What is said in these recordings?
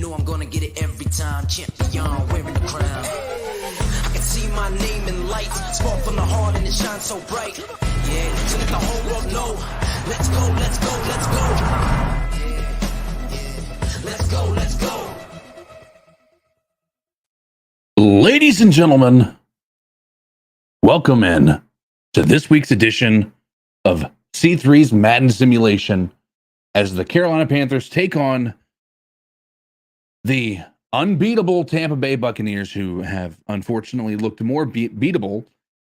know I'm gonna get it every time. Champion, wearing the crown. I can see my name in lights, spark from the heart and it shines so bright. Yeah, so let the whole world know. Let's go, let's go, let's go. Let's go, let's go. Ladies and gentlemen, welcome in to this week's edition of C3's Madden Simulation as the Carolina Panthers take on the unbeatable Tampa Bay Buccaneers, who have unfortunately looked more beatable,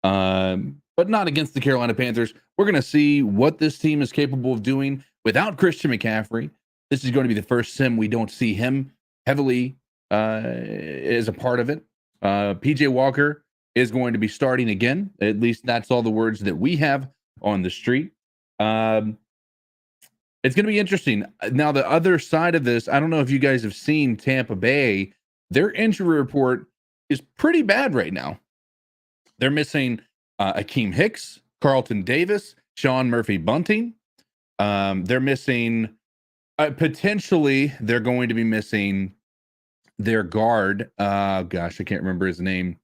but not against the Carolina Panthers. We're going to see what this team is capable of doing without Christian McCaffrey. This is going to be the first sim we don't see him heavily as a part of it. PJ Walker is going to be starting again. At least that's all the words that we have on the street. It's going to be interesting. Now, the other side of this, I don't know if you guys have seen Tampa Bay. Their injury report is pretty bad right now. They're missing Akeem Hicks, Carlton Davis, Sean Murphy-Bunting. They're missing, potentially, they're going to be missing their guard. Gosh, I can't remember his name.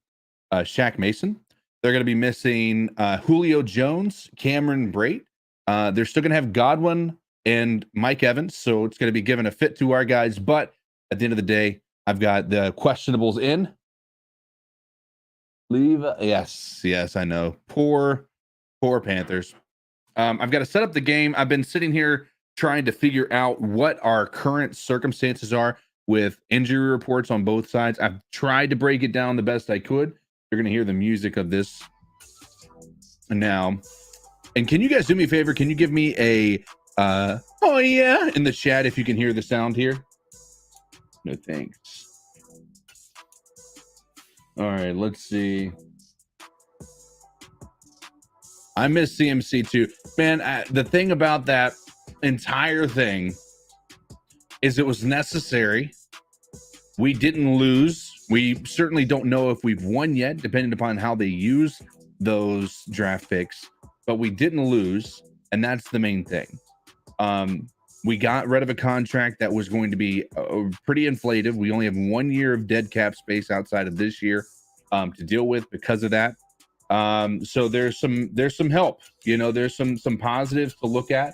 Shaq Mason. They're going to be missing Julio Jones, Cameron Brate. They're still going to have Godwin and Mike Evans, so it's going to be given a fit to our guys. But at the end of the day, I've got the questionables in. Yes, I know. Poor Panthers. I've got to set up the game. I've been sitting here trying to figure out what our current circumstances are with injury reports on both sides. I've tried to break it down the best I could. You're going to hear the music of this now. And can you guys do me a favor? Can you give me a oh yeah in the chat if you can hear the sound here? No thanks. All right, let's see. I miss CMC too. Man, the thing about that entire thing is it was necessary. We didn't lose. We certainly don't know if we've won yet, depending upon how they use those draft picks, but we didn't lose, and that's the main thing. We got rid of a contract that was going to be pretty inflated. We only have 1 year of dead cap space outside of this year to deal with because of that. So there's some help, there's some positives to look at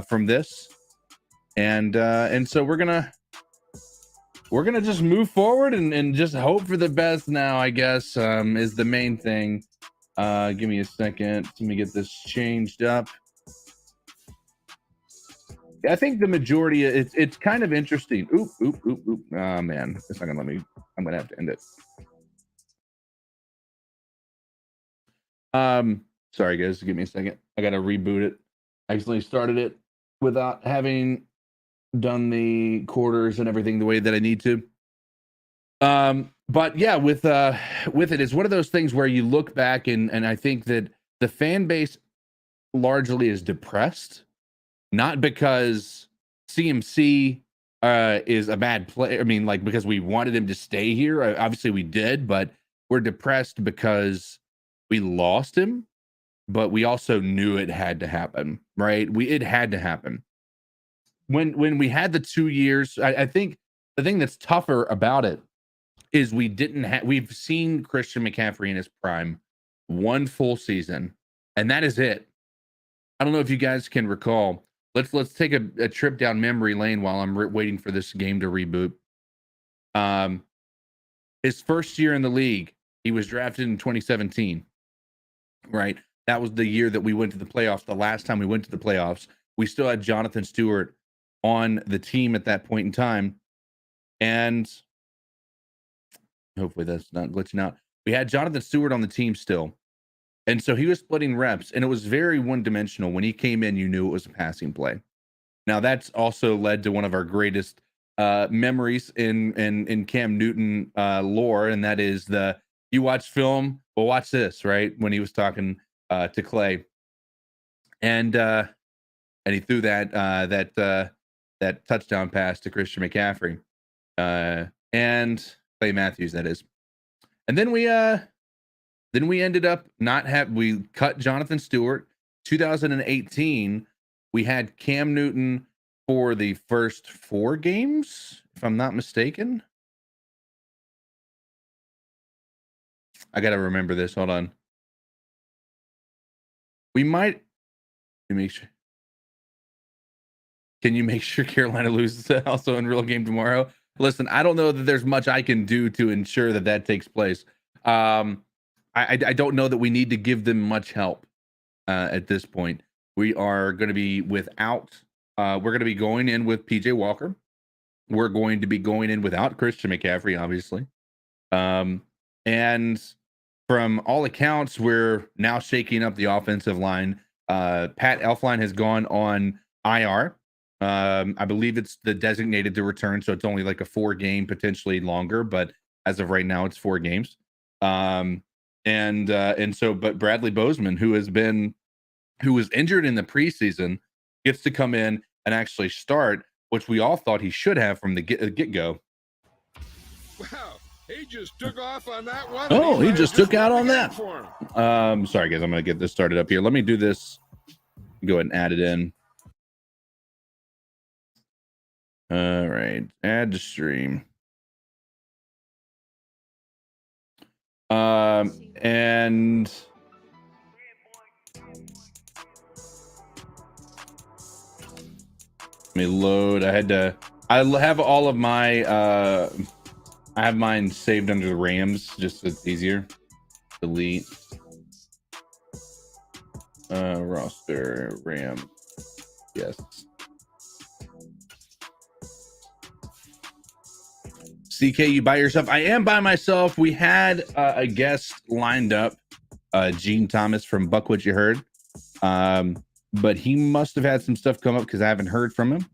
from this. And so we're gonna just move forward and just hope for the best now, I guess, is the main thing. Give me a second. Let me get this changed up. I think the majority, it's kind of interesting. Oop. Oh man, it's not gonna let me. I'm gonna have to end it. Sorry guys, give me a second. I gotta reboot it. I accidentally started it without having done the quarters and everything the way that I need to. But yeah, with it, it's one of those things where you look back and I think that the fan base largely is depressed, not because CMC is a bad player. I mean, like, because we wanted him to stay here. Obviously we did, but we're depressed because we lost him, but we also knew it had to happen, right? It had to happen. When we had the 2 years, I think the thing that's tougher about it is we've seen Christian McCaffrey in his prime 1 full season, and that is it. I don't know if you guys can recall. Let's take a trip down memory lane while I'm waiting for this game to reboot. His first year in the league, he was drafted in 2017, right? That was the year that we went to the playoffs. The last time we went to the playoffs, we still had Jonathan Stewart on the team at that point in time, and hopefully that's not glitching out. We had Jonathan Stewart on the team still, and so he was splitting reps, and it was very one-dimensional. When he came in, you knew it was a passing play. Now that's also led to one of our greatest memories in Cam Newton lore, and that is you watch film, well, watch this, right? When he was talking to Clay, and he threw that touchdown pass to Christian McCaffrey and Clay Matthews, that is. And then we ended up we cut Jonathan Stewart. 2018, we had Cam Newton for the first 4 games, if I'm not mistaken. I got to remember this. Hold on. We might make sure. Can you make sure Carolina loses also in real game tomorrow? Listen, I don't know that there's much I can do to ensure that that takes place. I don't know that we need to give them much help at this point. We are going to be without. We're going to be going in with PJ Walker. We're going to be going in without Christian McCaffrey, obviously. And from all accounts, we're now shaking up the offensive line. Pat Elflein has gone on IR. I believe it's the designated to return, so it's only like a 4-game, potentially longer, but as of right now, it's 4 games. But Bradley Bozeman, who was injured in the preseason, gets to come in and actually start, which we all thought he should have from the get-go. Wow, he just took off on that one. Oh, he just took out on that. Sorry, guys, I'm going to get this started up here. Let me do this. Go ahead and add it in. All right, add to stream. And let me load. I have all of my I have mine saved under the Rams just so it's easier. Delete roster Ram. Yes. CK, you by yourself? I am by myself. We had a guest lined up, Gene Thomas from Buck What You Heard, but he must have had some stuff come up because I haven't heard from him.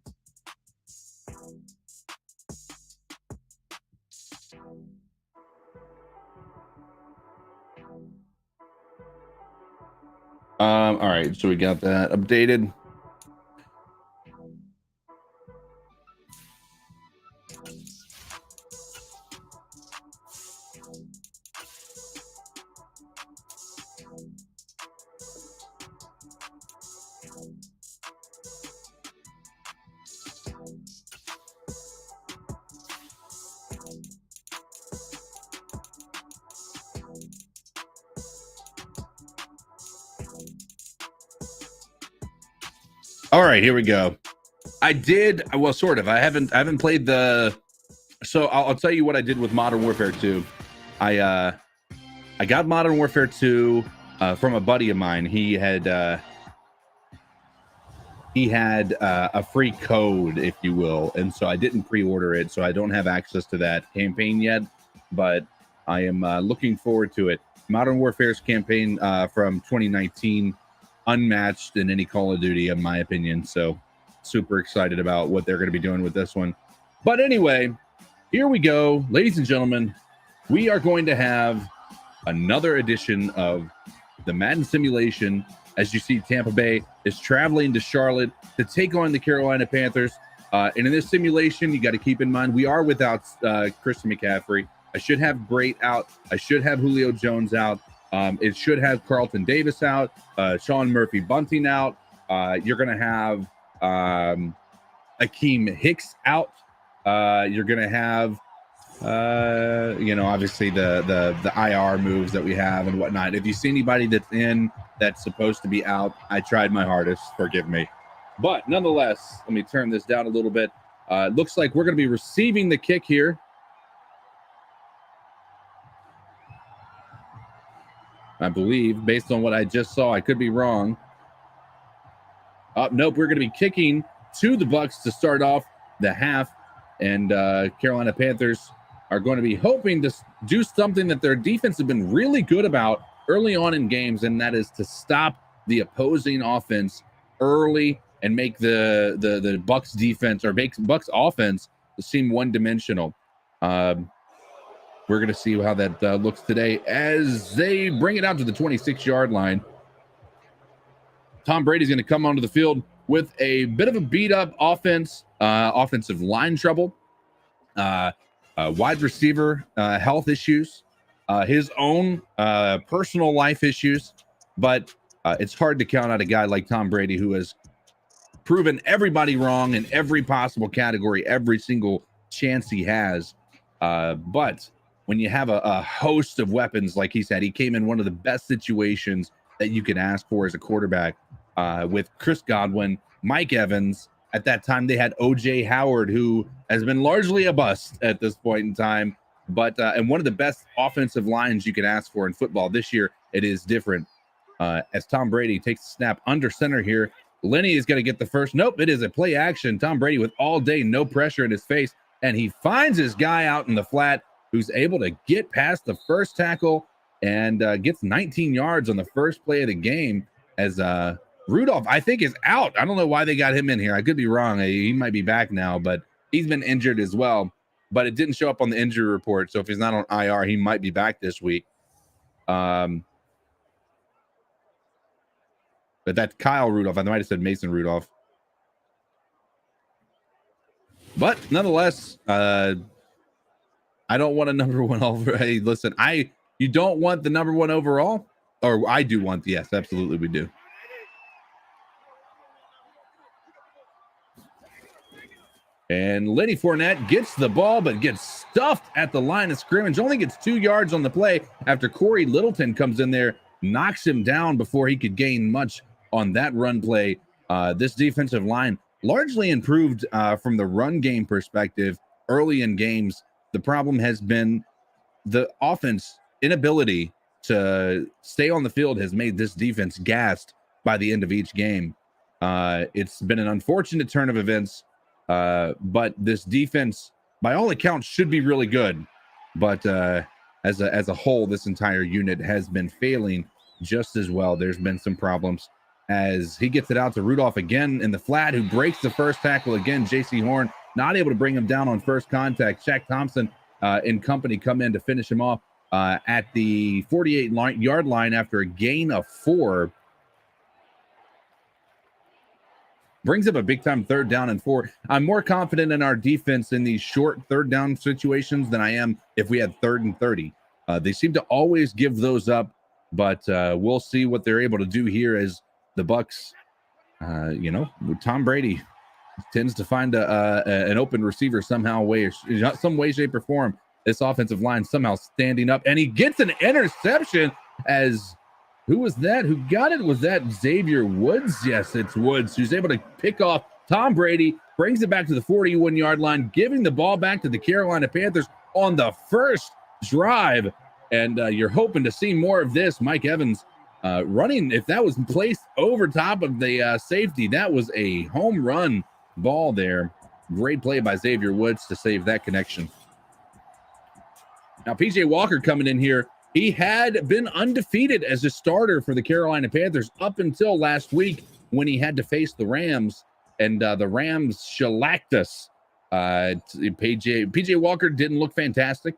All right, so we got that updated. All right, here we go. I did, well, sort of. I haven't played the. So I'll tell you what I did with Modern Warfare 2. I got Modern Warfare 2 from a buddy of mine. He had a free code, if you will, and so I didn't pre-order it, so I don't have access to that campaign yet. But I am looking forward to it. Modern Warfare's campaign from 2019. Unmatched in any Call of Duty, in my opinion. So super excited about what they're going to be doing with this one. But anyway, here we go. Ladies and gentlemen, we are going to have another edition of the Madden simulation. As you see, Tampa Bay is traveling to Charlotte to take on the Carolina Panthers. And in this simulation, you got to keep in mind, we are without Christian McCaffrey. I should have Great out. I should have Julio Jones out. It should have Carlton Davis out, Sean Murphy Bunting out. You're going to have Akeem Hicks out. You're going to have, obviously the IR moves that we have and whatnot. If you see anybody that's supposed to be out, I tried my hardest. Forgive me. But nonetheless, let me turn this down a little bit. It looks like we're going to be receiving the kick here. I believe, based on what I just saw. I could be wrong. Nope, we're going to be kicking to the Bucs to start off the half, and Carolina Panthers are going to be hoping to do something that their defense has been really good about early on in games, and that is to stop the opposing offense early and make the Bucs defense, or make Bucs offense, seem one-dimensional. We're going to see how that looks today as they bring it out to the 26-yard line. Tom Brady's going to come onto the field with a bit of a beat-up offense, offensive line trouble, wide receiver health issues, his own personal life issues. But it's hard to count out a guy like Tom Brady, who has proven everybody wrong in every possible category, every single chance he has. But when you have a host of weapons, like he said, he came in one of the best situations that you can ask for as a quarterback with Chris Godwin, Mike Evans. At that time, they had O.J. Howard, who has been largely a bust at this point in time, but and one of the best offensive lines you can ask for in football. This year, it is different. As Tom Brady takes the snap under center here, Lenny is going to get the first. Nope, it is a play action. Tom Brady with all day, no pressure in his face, and he finds his guy out in the flat who's able to get past the first tackle and gets 19 yards on the first play of the game as Rudolph, I think, is out. I don't know why they got him in here. I could be wrong. He might be back now, but he's been injured as well. But it didn't show up on the injury report, so if he's not on IR, he might be back this week. But that's Kyle Rudolph. I might have said Mason Rudolph. But nonetheless, I don't want a number one overall. Hey, listen, you don't want the number one overall? Or I do want, yes, absolutely we do. And Lenny Fournette gets the ball, but gets stuffed at the line of scrimmage. Only gets 2 yards on the play after Corey Littleton comes in there, knocks him down before he could gain much on that run play. This defensive line largely improved from the run game perspective early in games. The problem has been the offense inability to stay on the field has made this defense gassed by the end of each game. It's been an unfortunate turn of events. But this defense, by all accounts, should be really good. But as a whole, this entire unit has been failing just as well. There's been some problems as he gets it out to Rudolph again in the flat, who breaks the first tackle again. J.C. Horn not able to bring him down on first contact. Shaq Thompson and company come in to finish him off at the 48-yard line after a gain of 4. Brings up a big-time 3rd down and 4. I'm more confident in our defense in these short 3rd down situations than I am if we had 3rd and 30. They seem to always give those up, but we'll see what they're able to do here as the Bucs, Tom Brady tends to find an open receiver somehow, some way, shape, or form. This offensive line somehow standing up, and he gets an interception as... Who was that? Who got it? Was that Xavier Woods? Yes, it's Woods, who's able to pick off Tom Brady, brings it back to the 41-yard line, giving the ball back to the Carolina Panthers on the first drive. And you're hoping to see more of this. Mike Evans running. If that was placed over top of the safety, that was a home run ball there. Great play by Xavier Woods to save that connection. Now, PJ Walker coming in here. He had been undefeated as a starter for the Carolina Panthers up until last week when he had to face the Rams, and the Rams shellacked us. PJ Walker didn't look fantastic,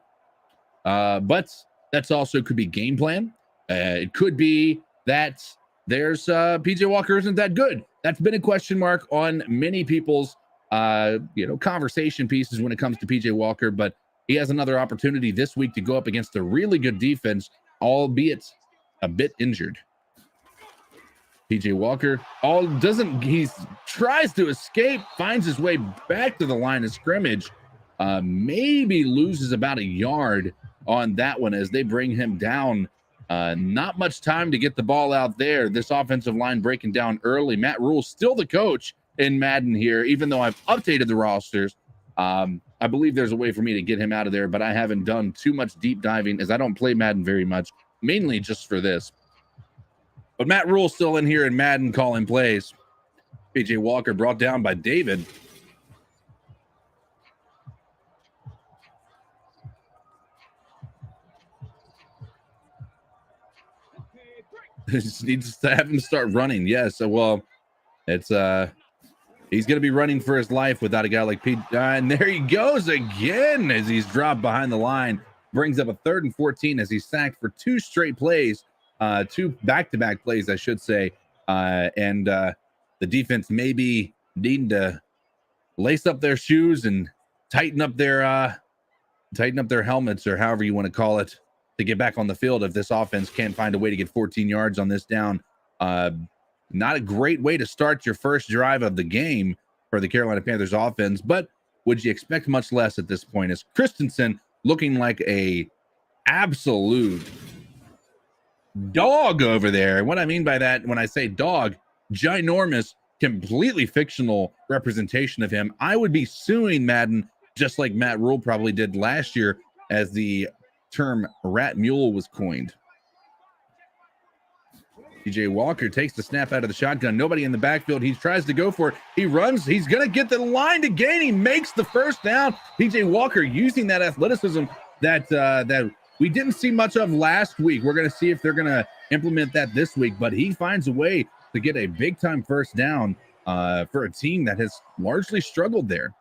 but that's also could be game plan. It could be that there's PJ Walker isn't that good. That's been a question mark on many people's conversation pieces when it comes to PJ Walker, but he has another opportunity this week to go up against a really good defense, albeit a bit injured. PJ Walker he tries to escape, finds his way back to the line of scrimmage, maybe loses about a yard on that one as they bring him down. Not much time to get the ball out there. This offensive line breaking down early. Matt Rule still the coach in Madden here, even though I've updated the rosters. I believe there's a way for me to get him out of there, but I haven't done too much deep diving as I don't play Madden very much, mainly just for this. But Matt Rule's still in here in Madden calling plays. PJ Walker brought down by David. Just needs to have him start running. Yes, well, it's he's going to be running for his life without a guy like Pete. And there he goes again as he's dropped behind the line. Brings up a 3rd and 14 as he's sacked for 2 straight plays, 2 back-to-back plays, I should say. And the defense may be needing to lace up their shoes and tighten up their helmets, or however you want to call it, to get back on the field if this offense can't find a way to get 14 yards on this down. Not a great way to start your first drive of the game for the Carolina Panthers offense, but would you expect much less at this point? As Christensen looking like a absolute dog over there. And what I mean by that, when I say dog, ginormous, completely fictional representation of him. I would be suing Madden just like Matt Rule probably did last year as the term rat mule was coined. PJ Walker takes the snap out of the shotgun. Nobody in the backfield. He tries to go for it. He runs. He's going to get the line to gain. He makes the first down. PJ Walker using that athleticism that we didn't see much of last week. We're going to see if they're going to implement that this week, but he finds a way to get a big-time first down for a team that has largely struggled there.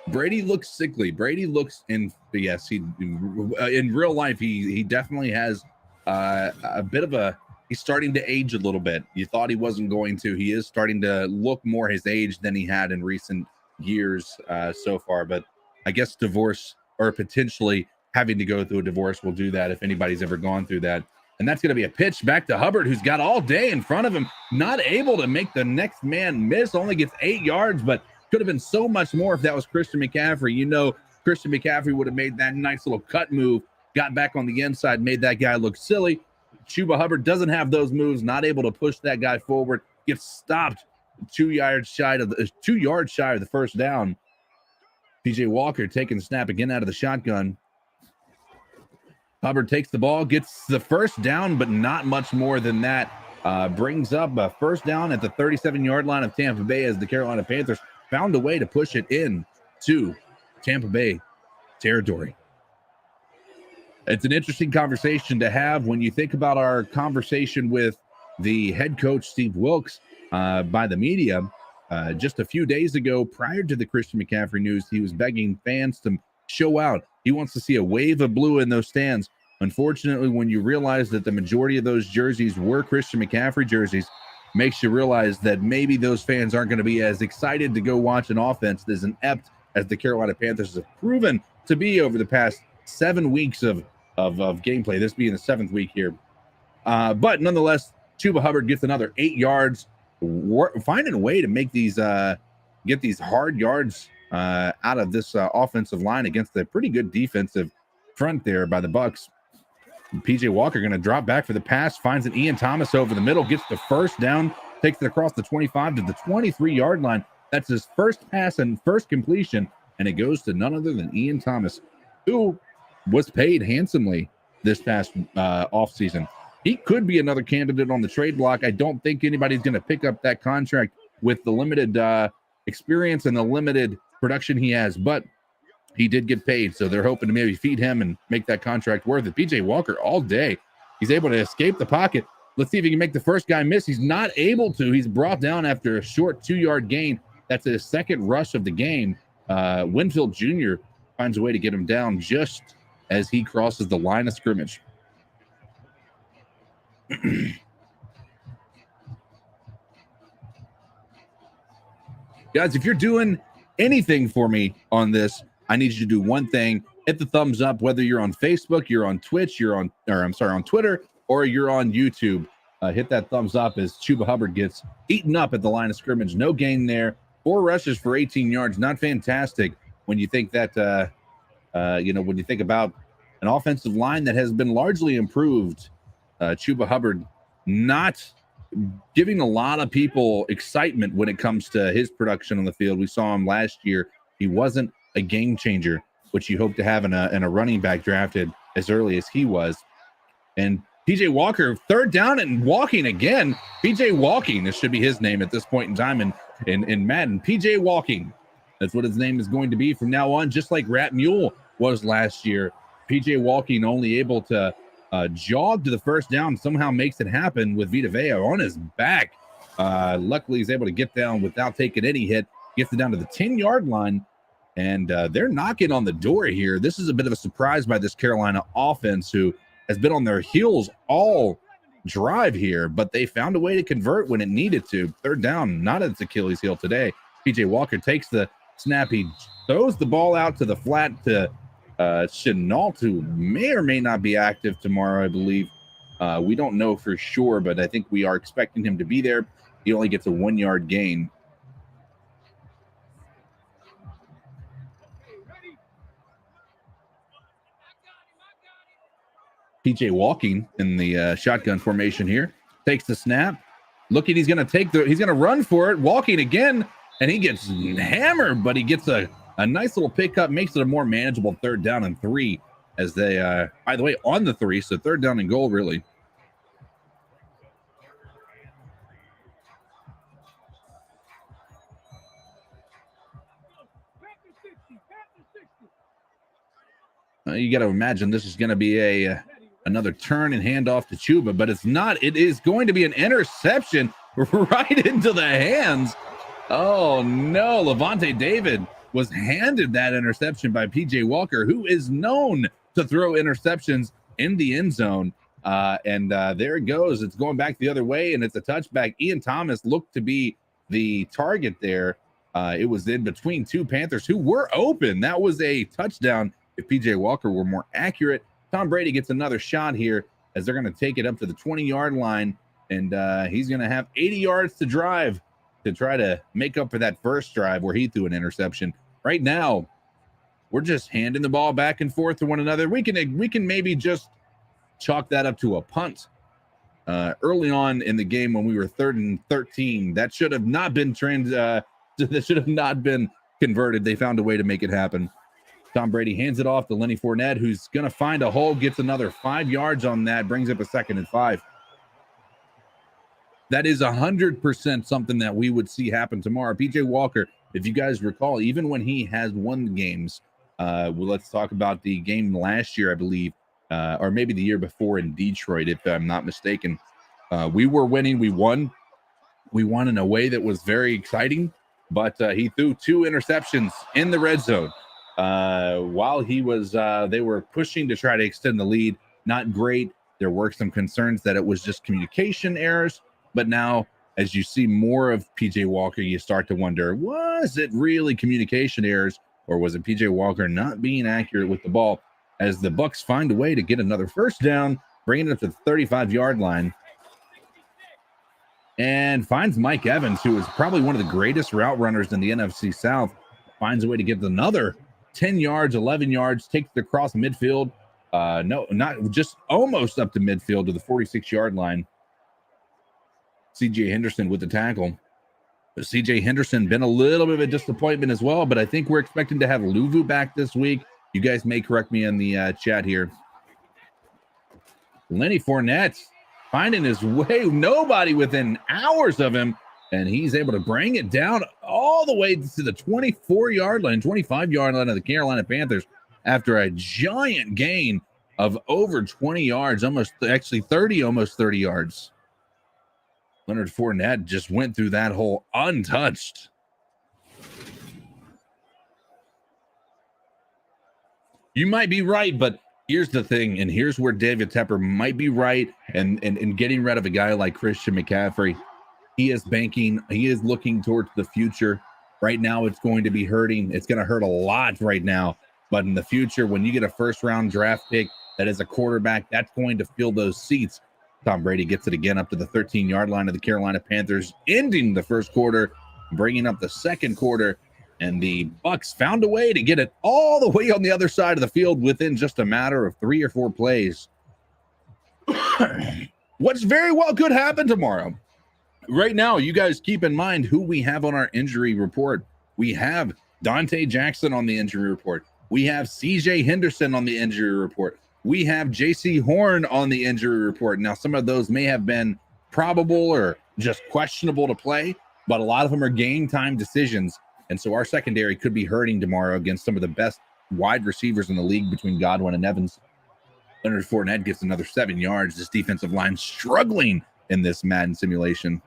Brady looks sickly. Brady looks in real life, he definitely has a bit of he's starting to age a little bit. You thought he wasn't going to. He is starting to look more his age than he had in recent years so far, but I guess divorce or potentially having to go through a divorce will do that if anybody's ever gone through that. And that's going to be a pitch back to Hubbard, who's got all day in front of him, not able to make the next man miss, only gets 8 yards, but could have been so much more if that was Christian McCaffrey. You know, Christian McCaffrey would have made that nice little cut move, got back on the inside, made that guy look silly. Chuba Hubbard doesn't have those moves, not able to push that guy forward, gets stopped 2 yards shy of the first down. PJ Walker taking the snap again out of the shotgun. Hubbard takes the ball, gets the first down, but not much more than that. Brings up a first down at the 37-yard line of Tampa Bay as the Carolina Panthers found a way to push it in to Tampa Bay territory. It's an interesting conversation to have when you think about our conversation with the head coach, Steve Wilks, by the media. Just a few days ago, prior to the Christian McCaffrey news, he was begging fans to show out. He wants to see a wave of blue in those stands. Unfortunately, when you realize that the majority of those jerseys were Christian McCaffrey jerseys, makes you realize that maybe those fans aren't going to be as excited to go watch an offense as inept as the Carolina Panthers have proven to be over the past 7 weeks of gameplay, this being the 7th week here. But nonetheless, Chuba Hubbard gets another 8 yards, finding a way to make these get these hard yards out of this offensive line against a pretty good defensive front there by the Bucs. PJ Walker going to drop back for the pass, finds an Ian Thomas over the middle, gets the first down, takes it across the 25 to the 23-yard line. That's his first pass and first completion, and it goes to none other than Ian Thomas, who was paid handsomely this past offseason. He could be another candidate on the trade block. I don't think anybody's going to pick up that contract with the limited experience and the limited production he has, but he did get paid, so they're hoping to maybe feed him and make that contract worth it. PJ Walker all day. He's able to escape the pocket. Let's see if he can make the first guy miss. He's not able to. He's brought down after a short 2-yard gain. That's his second rush of the game. Winfield Jr. finds a way to get him down just as he crosses the line of scrimmage. Guys, if you're doing anything for me on this, I need you to do one thing. Hit the thumbs up, whether you're on Facebook, you're on Twitch, on Twitter, or you're on YouTube. Hit that thumbs up as Chuba Hubbard gets eaten up at the line of scrimmage. No gain there. 4 rushes for 18 yards. Not fantastic when you think that, when you think about an offensive line that has been largely improved. Chuba Hubbard not giving a lot of people excitement when it comes to his production on the field. We saw him last year. He wasn't a game changer, which you hope to have in a running back drafted as early as he was. And PJ Walker, third down and walking again. PJ Walking, this should be his name at this point in time in Madden. PJ Walking, that's what his name is going to be from now on, just like Rat Mule was last year. PJ Walking only able to jog to the first down, somehow makes it happen with Vita Vea on his back. Luckily, he's able to get down without taking any hit, gets it down to the 10-yard line. And they're knocking on the door here. This is a bit of a surprise by this Carolina offense, who has been on their heels all drive here, but they found a way to convert when it needed to. Third down, not its Achilles heel today. PJ Walker takes the snap. He throws the ball out to the flat to Chenault, who may or may not be active tomorrow, I believe. We don't know for sure, but I think we are expecting him to be there. He only gets a 1 yard gain. PJ walking in the shotgun formation here. Takes the snap. Looking, he's going to run for it. Walking again, and he gets hammered, but he gets a nice little pickup, makes it a more manageable 3rd down and 3 as they, by the way, on the 3, so 3rd down and goal, really. You got to imagine this is going to be another turn and handoff to Chuba, but it's not. It is going to be an interception right into the hands. Oh, no. Levante David was handed that interception by P.J. Walker, who is known to throw interceptions in the end zone. And there it goes. It's going back the other way, and it's a touchback. Ian Thomas looked to be the target there. It was in between two Panthers who were open. That was a touchdown if P.J. Walker were more accurate. Tom Brady gets another shot here as they're going to take it up to the 20-yard line, and he's going to have 80 yards to drive to try to make up for that first drive where he threw an interception. Right now, we're just handing the ball back and forth to one another. We can maybe just chalk that up to a punt. Early on in the game when we were 3rd and 13, that should have not been that should have not been converted. They found a way to make it happen. Tom Brady hands it off to Lenny Fournette, who's going to find a hole, gets another 5 yards on that, brings up a 2nd and 5. That is 100% something that we would see happen tomorrow. P.J. Walker, if you guys recall, even when he has won the games, well, let's talk about the game last year, I believe, or maybe the year before in Detroit, if I'm not mistaken. We were winning. We won. We won in a way that was very exciting, but he threw 2 interceptions in the red zone. While he was, they were pushing to try to extend the lead. Not great. There were some concerns that it was just communication errors. But now, as you see more of PJ Walker, you start to wonder, was it really communication errors, or was it PJ Walker not being accurate with the ball? As the Bucs find a way to get another first down, bringing it up to the 35-yard line, and finds Mike Evans, who is probably one of the greatest route runners in the NFC South, finds a way to get another 10 yards, 11 yards, takes it across midfield. No, not just almost up to midfield to the 46-yard line. C.J. Henderson with the tackle. But C.J. Henderson been a little bit of a disappointment as well, but I think we're expecting to have Luvu back this week. You guys may correct me in the chat here. Lenny Fournette finding his way, nobody within hours of him, and he's able to bring it down all the way to the 24-yard line, 25-yard line of the Carolina Panthers after a giant gain of over 20 yards, almost 30 yards. Leonard Fournette just went through that hole untouched. You might be right, but here's the thing, and here's where David Tepper might be right, and getting rid of a guy like Christian McCaffrey. He is looking towards the future. Right now, it's going to be hurting. It's going to hurt a lot right now. But in the future, when you get a first-round draft pick that is a quarterback, that's going to fill those seats. Tom Brady gets it again up to the 13-yard line of the Carolina Panthers, ending the first quarter, bringing up the second quarter, and the Bucs found a way to get it all the way on the other side of the field within just a matter of 3 or 4 plays. What's very well could happen tomorrow. Right now, you guys keep in mind who we have on our injury report. We have Dante Jackson on the injury report. We have C.J. Henderson on the injury report. We have J.C. Horn on the injury report. Now, some of those may have been probable or just questionable to play, but a lot of them are game time decisions. And so our secondary could be hurting tomorrow against some of the best wide receivers in the league between Godwin and Evans. Leonard Fournette gets another 7 yards. This defensive line struggling in this Madden simulation.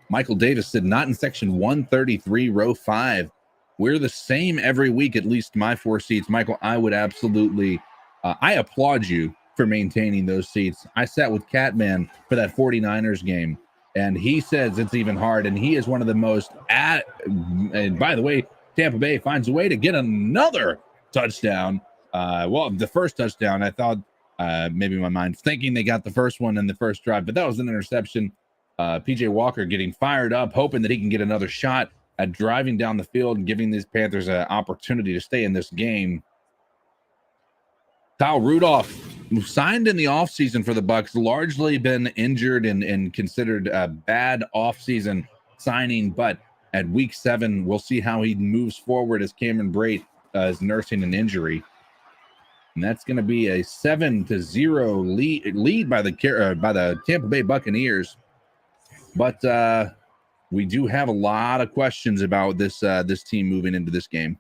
Michael Davis said, not in section 133, row 5. We're the same every week, at least my 4 seats. Michael, I would absolutely, I applaud you for maintaining those seats. I sat with Catman for that 49ers game, and he says it's even hard, and he is one of the most, and by the way, Tampa Bay finds a way to get another touchdown. Well, the first touchdown, I thought maybe my mind thinking they got the first one in the first drive, but that was an interception. PJ Walker getting fired up, hoping that he can get another shot at driving down the field and giving these Panthers an opportunity to stay in this game. Kyle Rudolph, who signed in the offseason for the Bucs, largely been injured and considered a bad offseason signing, but at week 7, we'll see how he moves forward as Cameron Brate is nursing an injury. And that's going to be a 7-0 lead by the Tampa Bay Buccaneers. But we do have a lot of questions about this team moving into this game.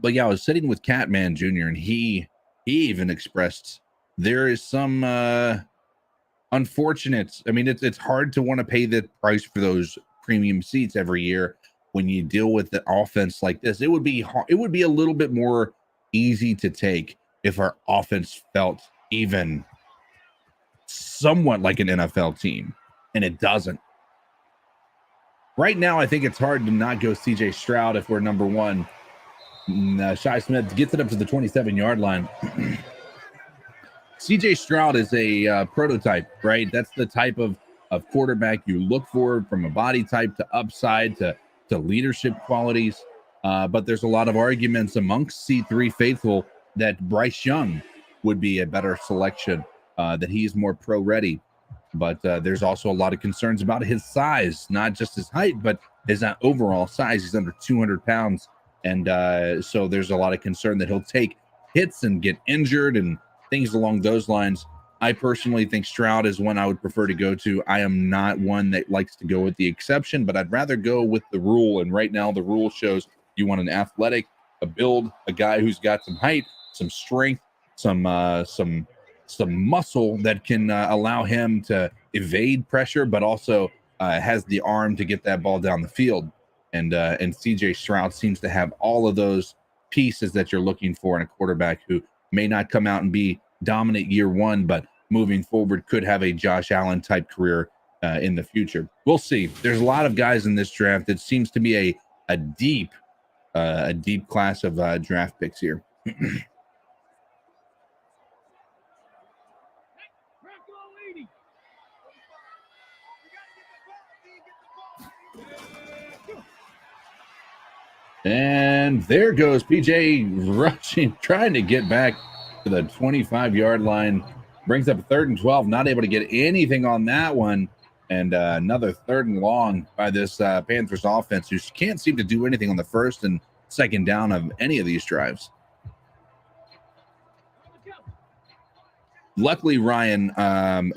But yeah, I was sitting with Catman Jr. and he even expressed there is some unfortunate. I mean, it's hard to want to pay the price for those premium seats every year when you deal with the offense like this. It would be a little bit more easy to take if our offense felt even somewhat like an NFL team, and it doesn't. Right now, I think it's hard to not go CJ Stroud if we're number one. Shi Smith gets it up to the 27-yard line. CJ Stroud is a prototype, right? That's the type of quarterback you look for, from a body type to upside to leadership qualities. But there's a lot of arguments amongst C3 faithful that Bryce Young would be a better selection, that he's more pro ready. But there's also a lot of concerns about his size, not just his height, but his overall size. He's under 200 pounds. And so there's a lot of concern that he'll take hits and get injured and things along those lines. I personally think Stroud is one I would prefer to go to. I am not one that likes to go with the exception, but I'd rather go with the rule. And right now the rule shows you want an athletic, a build, a guy who's got some height, some strength, some muscle that can allow him to evade pressure, but also has the arm to get that ball down the field. And CJ Stroud seems to have all of those pieces that you're looking for in a quarterback who may not come out and be dominant year one, but moving forward could have a Josh Allen type career in the future. We'll see. There's a lot of guys in this draft. It seems to be a deep class of draft picks here. And there goes PJ rushing, trying to get back to the 25-yard line. Brings up a 3rd and 12, not able to get anything on that one. And another 3rd and long by this Panthers offense, who can't seem to do anything on the 1st and 2nd down of any of these drives. Luckily, Ryan,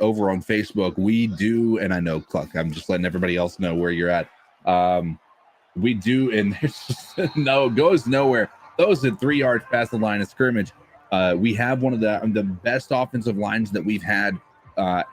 over on Facebook, we do, and I know, Cluck, I'm just letting everybody else know where you're at. We do, and there's just goes nowhere. Those are 3 yards past the line of scrimmage. We have one of the best offensive lines that we've had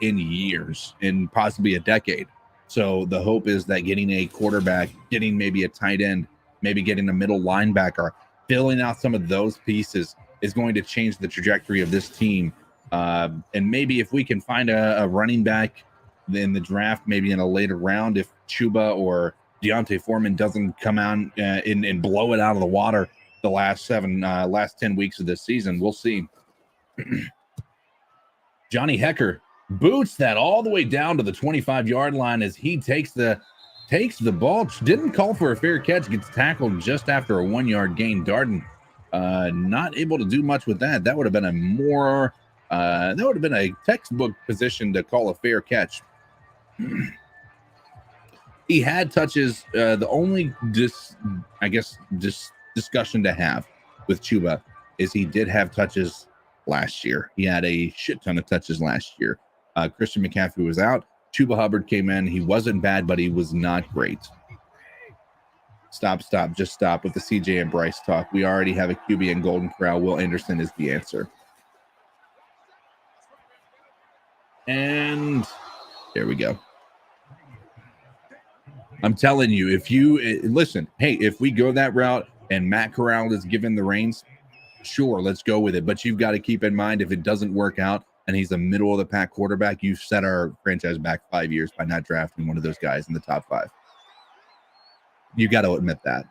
in years, in possibly a decade. So the hope is that getting a quarterback, getting maybe a tight end, maybe getting a middle linebacker, filling out some of those pieces is going to change the trajectory of this team. And maybe if we can find a running back in the draft, maybe in a later round, if Chuba or Deontay Foreman doesn't come out and blow it out of the water the last 10 weeks of this season, we'll see. Johnny Hecker boots that all the way down to the 25-yard line as he takes the ball. Didn't call for a fair catch, gets tackled just after a 1-yard gain. Darden not able to do much with that. That would have been a textbook position to call a fair catch. He had touches. The only discussion to have with Chuba is he did have touches last year. He had a shit ton of touches last year. Christian McCaffrey was out. Chuba Hubbard came in. He wasn't bad, but he was not great. Stop, just stop with the CJ and Bryce talk. We already have a QB in Golden Corral. Will Anderson is the answer. And there we go. I'm telling you, if you listen, hey, if we go that route and Matt Corral is given the reins, sure, let's go with it. But you've got to keep in mind, if it doesn't work out and he's a middle of the pack quarterback, you've set our franchise back 5 years by not drafting one of those guys in the top 5. You got to admit that.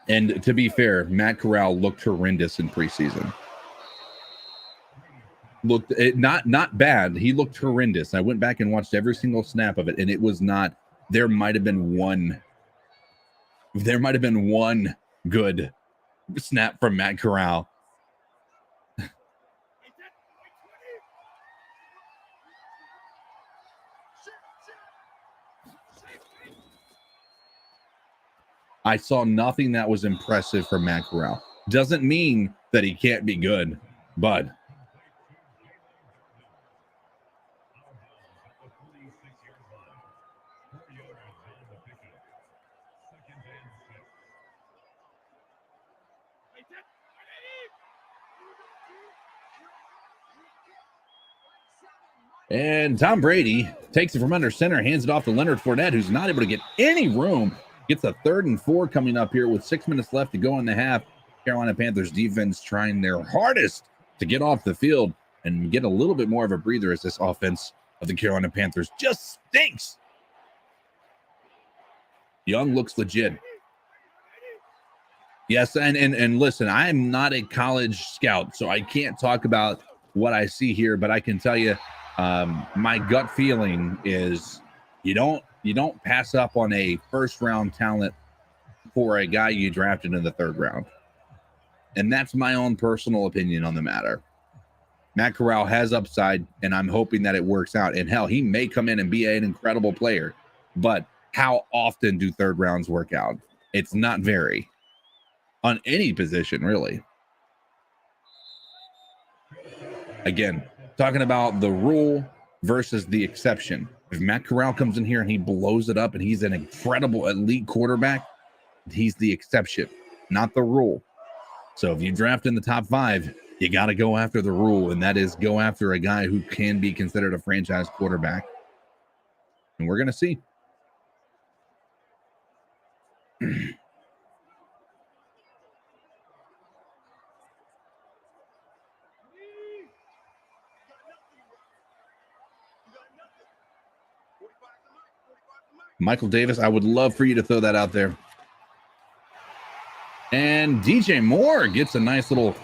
And to be fair, Matt Corral looked horrendous in preseason. Looked not bad. He looked horrendous. I went back and watched every single snap of it, and it was not. There might have been one good snap from Matt Corral. I saw nothing that was impressive from Matt Corral. Doesn't mean that he can't be good, but and Tom Brady takes it from under center, hands it off to Leonard Fournette, who's not able to get any room. Gets a 3rd and 4 coming up here with 6 minutes left to go in the half. Carolina Panthers defense trying their hardest to get off the field and get a little bit more of a breather as this offense of the Carolina Panthers just stinks. Young looks legit. Yes, and listen, I am not a college scout, so I can't talk about what I see here, but I can tell you my gut feeling is you don't pass up on a first-round talent for a guy you drafted in the 3rd round. And that's my own personal opinion on the matter. Matt Corral has upside, and I'm hoping that it works out. And hell, he may come in and be an incredible player. But how often do 3rd rounds work out? It's not very. On any position, really. Again, talking about the rule versus the exception. If Matt Corral comes in here and he blows it up and he's an incredible elite quarterback, he's the exception, not the rule. So if you draft in the top 5, you got to go after the rule, and that is go after a guy who can be considered a franchise quarterback. And we're going to see. Michael Davis, I would love for you to throw that out there. And DJ Moore gets a nice little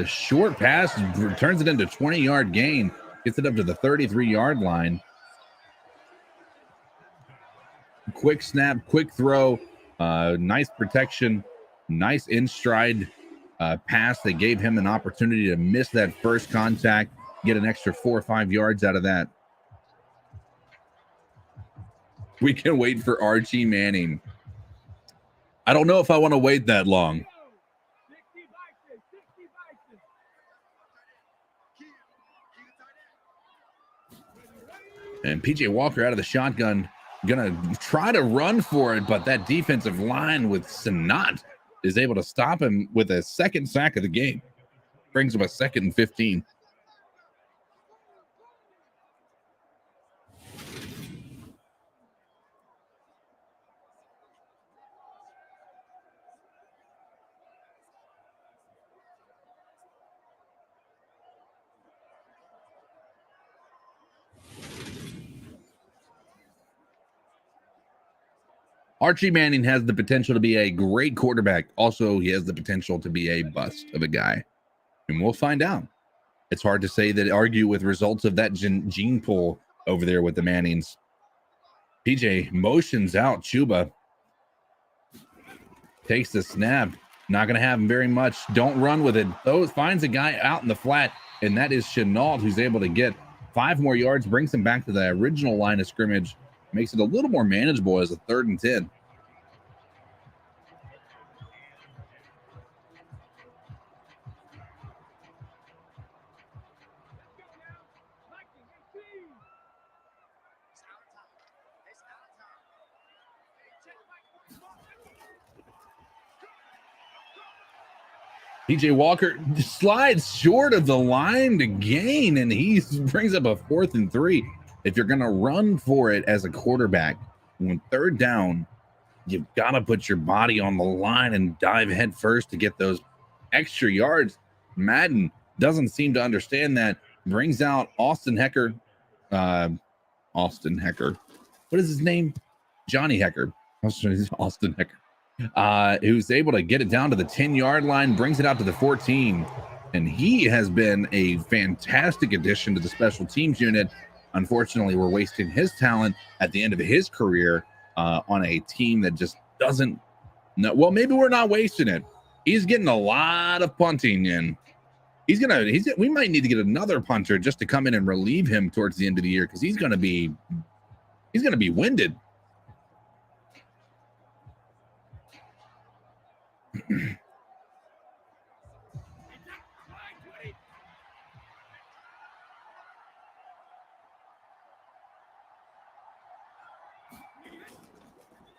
short pass, turns it into 20-yard gain, gets it up to the 33-yard line. Quick snap, quick throw, nice protection, nice in-stride pass that gave him an opportunity to miss that first contact, get an extra 4 or 5 yards out of that. We can wait for Archie Manning. I don't know if I want to wait that long. And PJ Walker out of the shotgun, gonna try to run for it, but that defensive line with Sanat is able to stop him with a 2nd sack of the game. Brings him a 2nd and 15. Archie Manning has the potential to be a great quarterback. Also, he has the potential to be a bust of a guy. And we'll find out. It's hard to say that argue with results of that gene pool over there with the Mannings. PJ motions out Chuba. Takes the snap. Not going to have him very much. Don't run with it. Though finds a guy out in the flat, and that is Chenault, who's able to get 5 more yards, brings him back to the original line of scrimmage. Makes it a little more manageable as a 3rd and 10. PJ Walker slides short of the line to gain, and he brings up a 4th and 3. If you're going to run for it as a quarterback, when 3rd down, you've got to put your body on the line and dive head first to get those extra yards. Madden doesn't seem to understand that. Brings out Austin Hecker. What is his name? Johnny Hecker, Austin Hecker, who's able to get it down to the 10-yard line, brings it out to the 14. And he has been a fantastic addition to the special teams unit. Unfortunately, we're wasting his talent at the end of his career on a team that just doesn't know. Well, maybe we're not wasting it. He's getting a lot of punting in. We might need to get another punter just to come in and relieve him towards the end of the year, because he's gonna be winded.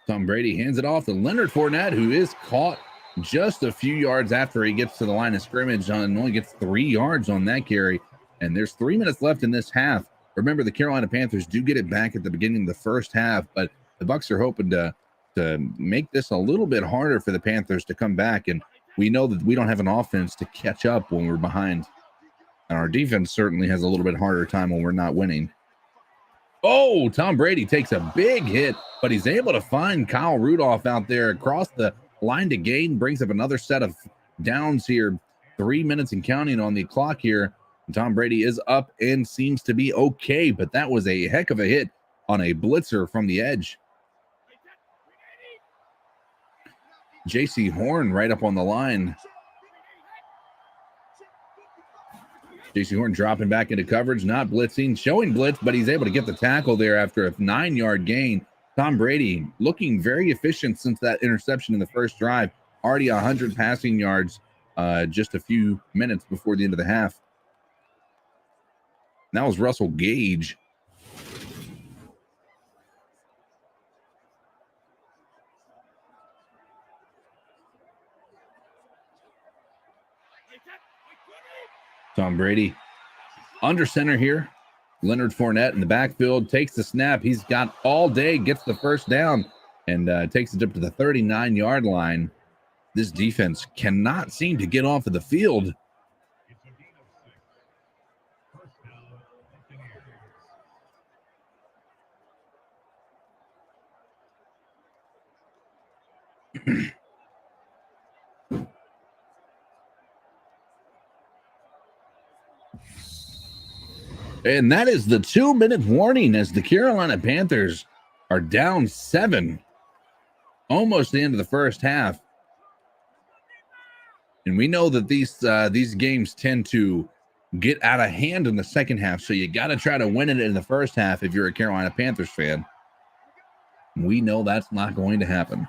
Tom Brady hands it off to Leonard Fournette, who is caught just a few yards after he gets to the line of scrimmage and only gets 3 yards on that carry. And there's 3 minutes left in this half. Remember, the Carolina Panthers do get it back at the beginning of the first half, but the Bucs are hoping to make this a little bit harder for the Panthers to come back. And we know that we don't have an offense to catch up when we're behind. And our defense certainly has a little bit harder time when we're not winning. Oh, Tom Brady takes a big hit, but he's able to find Kyle Rudolph out there across the line to gain, brings up another set of downs here. 3 minutes and counting on the clock here. Tom Brady is up and seems to be okay, but that was a heck of a hit on a blitzer from the edge. J.C. Horn right up on the line. J.C. Horn dropping back into coverage, not blitzing, showing blitz, but he's able to get the tackle there after a 9-yard gain. Tom Brady looking very efficient since that interception in the first drive. Already 100 passing yards just a few minutes before the end of the half. And that was Russell Gage. Tom Brady under center here. Leonard Fournette in the backfield takes the snap. He's got all day, gets the first down, and takes it up to the 39-yard line. This defense cannot seem to get off of the field. And that is the 2-minute warning as the Carolina Panthers are down 7. Almost the end of the first half. And we know that these games tend to get out of hand in the second half. So you got to try to win it in the first half if you're a Carolina Panthers fan. We know that's not going to happen.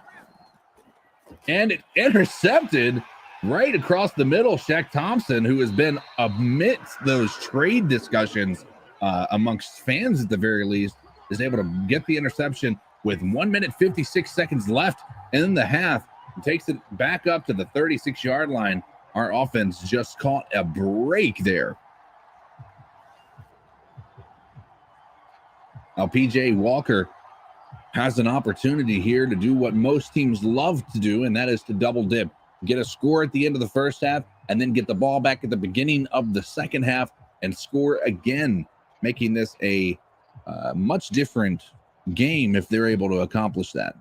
And it intercepted right across the middle. Shaq Thompson, who has been amidst those trade discussions amongst fans at the very least, is able to get the interception with 1 minute 56 seconds left in the half. And takes it back up to the 36-yard line. Our offense just caught a break there. Now PJ Walker has an opportunity here to do what most teams love to do, and that is to double dip. Get a score at the end of the first half, and then get the ball back at the beginning of the second half and score again, making this a much different game if they're able to accomplish that.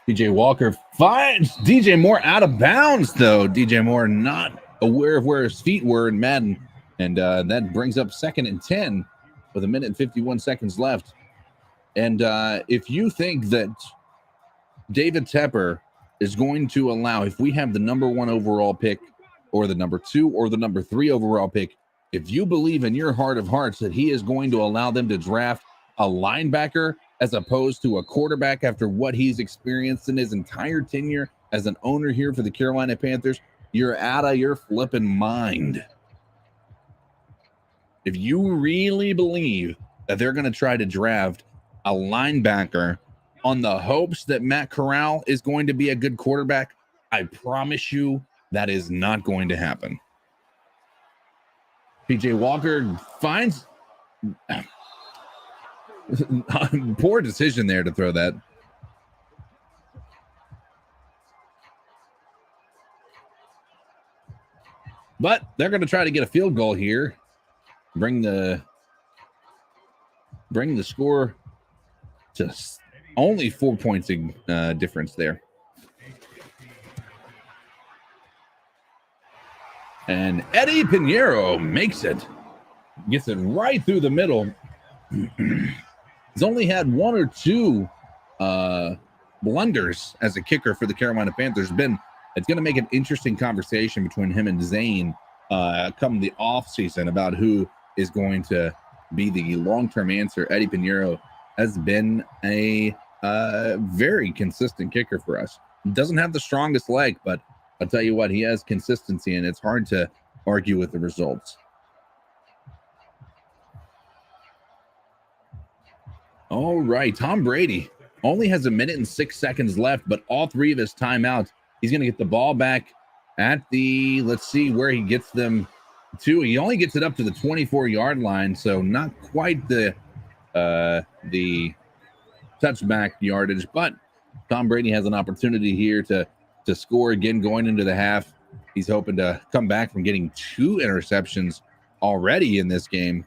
DJ Walker finds DJ Moore out of bounds, though. DJ Moore not aware of where his feet were in Madden. And that brings up 2nd and 10 with 1 minute and 51 seconds left. And if you think that David Tepper is going to allow, if we have the number 1 overall pick or the number 2 or the number 3 overall pick, if you believe in your heart of hearts that he is going to allow them to draft a linebacker as opposed to a quarterback after what he's experienced in his entire tenure as an owner here for the Carolina Panthers, you're out of your flipping mind. If you really believe that they're going to try to draft a linebacker on the hopes that Matt Corral is going to be a good quarterback, I promise you that is not going to happen. PJ Walker finds Poor decision there to throw that. But they're going to try to get a field goal here. Bring the score to only 4 points difference there. And Eddie Pinheiro makes it. Gets it right through the middle. He's only had one or two blunders as a kicker for the Carolina Panthers. It's going to make an interesting conversation between him and Zane come the offseason about who is going to be the long-term answer. Eddie Pinheiro has been a very consistent kicker for us. Doesn't have the strongest leg, but I'll tell you what, he has consistency, and it's hard to argue with the results. All right, Tom Brady only has 1 minute and 6 seconds left, but all three of his timeouts, he's going to get the ball back at the, let's see where he gets them to. He only gets it up to the 24-yard line, so not quite the touchback yardage, but Tom Brady has an opportunity here to score again going into the half. He's hoping to come back from getting 2 interceptions already in this game.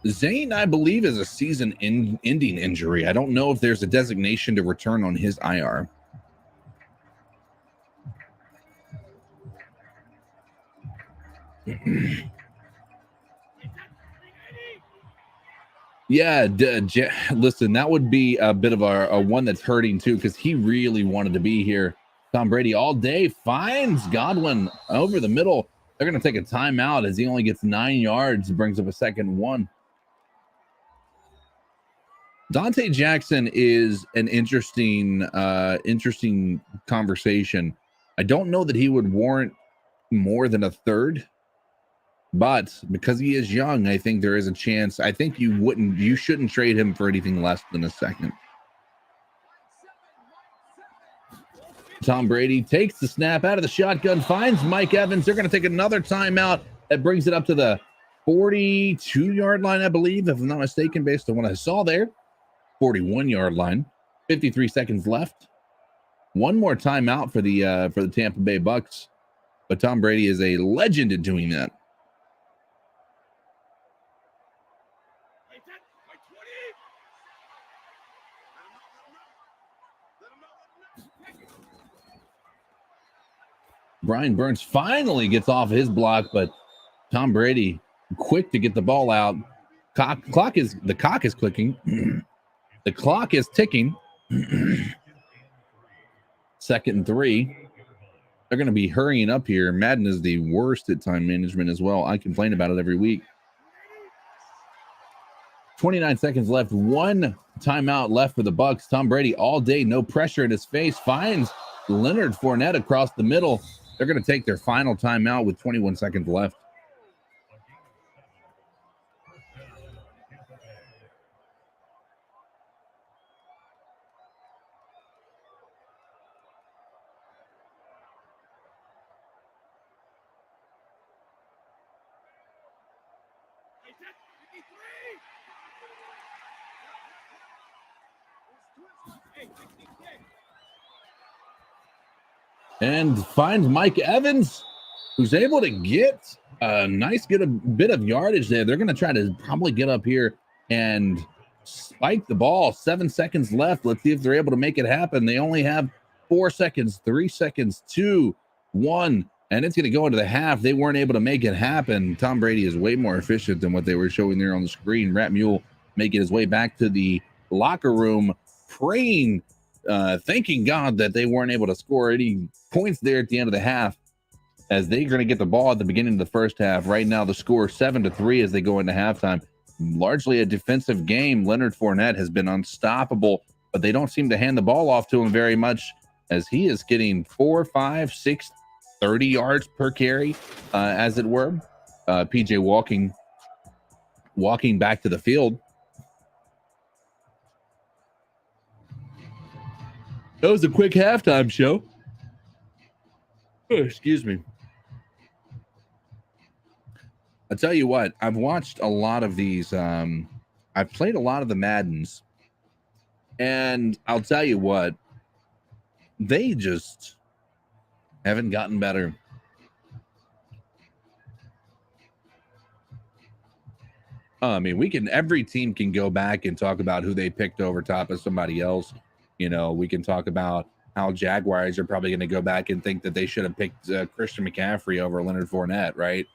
Zane, I believe, is a season-ending injury. I don't know if there's a designation to return on his IR. Yeah, listen, that would be a bit of a one that's hurting too, because he really wanted to be here. Tom Brady all day finds Godwin over the middle. They're going to take a timeout as he only gets 9 yards, brings up a 2nd and 1. Dante Jackson is an interesting conversation. I don't know that he would warrant more than a third. But because he is young, I think there is a chance. I think you shouldn't trade him for anything less than a second. Tom Brady takes the snap out of the shotgun, finds Mike Evans. They're going to take another timeout. That brings it up to the 42-yard line, I believe, if I'm not mistaken, based on what I saw there. 41-yard line. 53 seconds left. One more timeout for the Tampa Bay Bucks. But Tom Brady is a legend at doing that. Brian Burns finally gets off his block, but Tom Brady quick to get the ball out. The clock is clicking. The clock is ticking. 2nd and 3. They're going to be hurrying up here. Madden is the worst at time management as well. I complain about it every week. 29 seconds left. 1 timeout left for the Bucks. Tom Brady all day, no pressure in his face. Finds Leonard Fournette across the middle. They're going to take their final timeout with 21 seconds left. And finds Mike Evans, who's able to get a bit of yardage there. They're going to try to probably get up here and spike the ball. 7 seconds left. Let's see if they're able to make it happen. They only have 4 seconds, 3 seconds, 2, 1, and it's going to go into the half. They weren't able to make it happen. Tom Brady is way more efficient than what they were showing there on the screen. Rat Mule making his way back to the locker room, praying, thanking God that they weren't able to score any points there at the end of the half, as they're going to get the ball at the beginning of the first half. Right now, the score 7-3 as they go into halftime. Largely a defensive game. Leonard Fournette has been unstoppable, but they don't seem to hand the ball off to him very much, as he is getting 4, 5, 6, 30 yards per carry, as it were. PJ walking back to the field. That was a quick halftime show. Oh, excuse me. I'll tell you what, I've watched a lot of these. I've played a lot of the Maddens, and I'll tell you what, they just haven't gotten better. I mean, every team can go back and talk about who they picked over top of somebody else. You know, we can talk about how Jaguars are probably going to go back and think that they should have picked Christian McCaffrey over Leonard Fournette, right?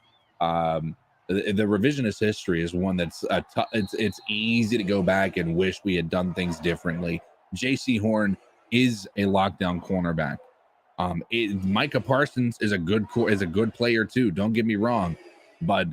The revisionist history is one that's it's easy to go back and wish we had done things differently. J.C. Horn is a lockdown cornerback. Micah Parsons is a good player too. Don't get me wrong, but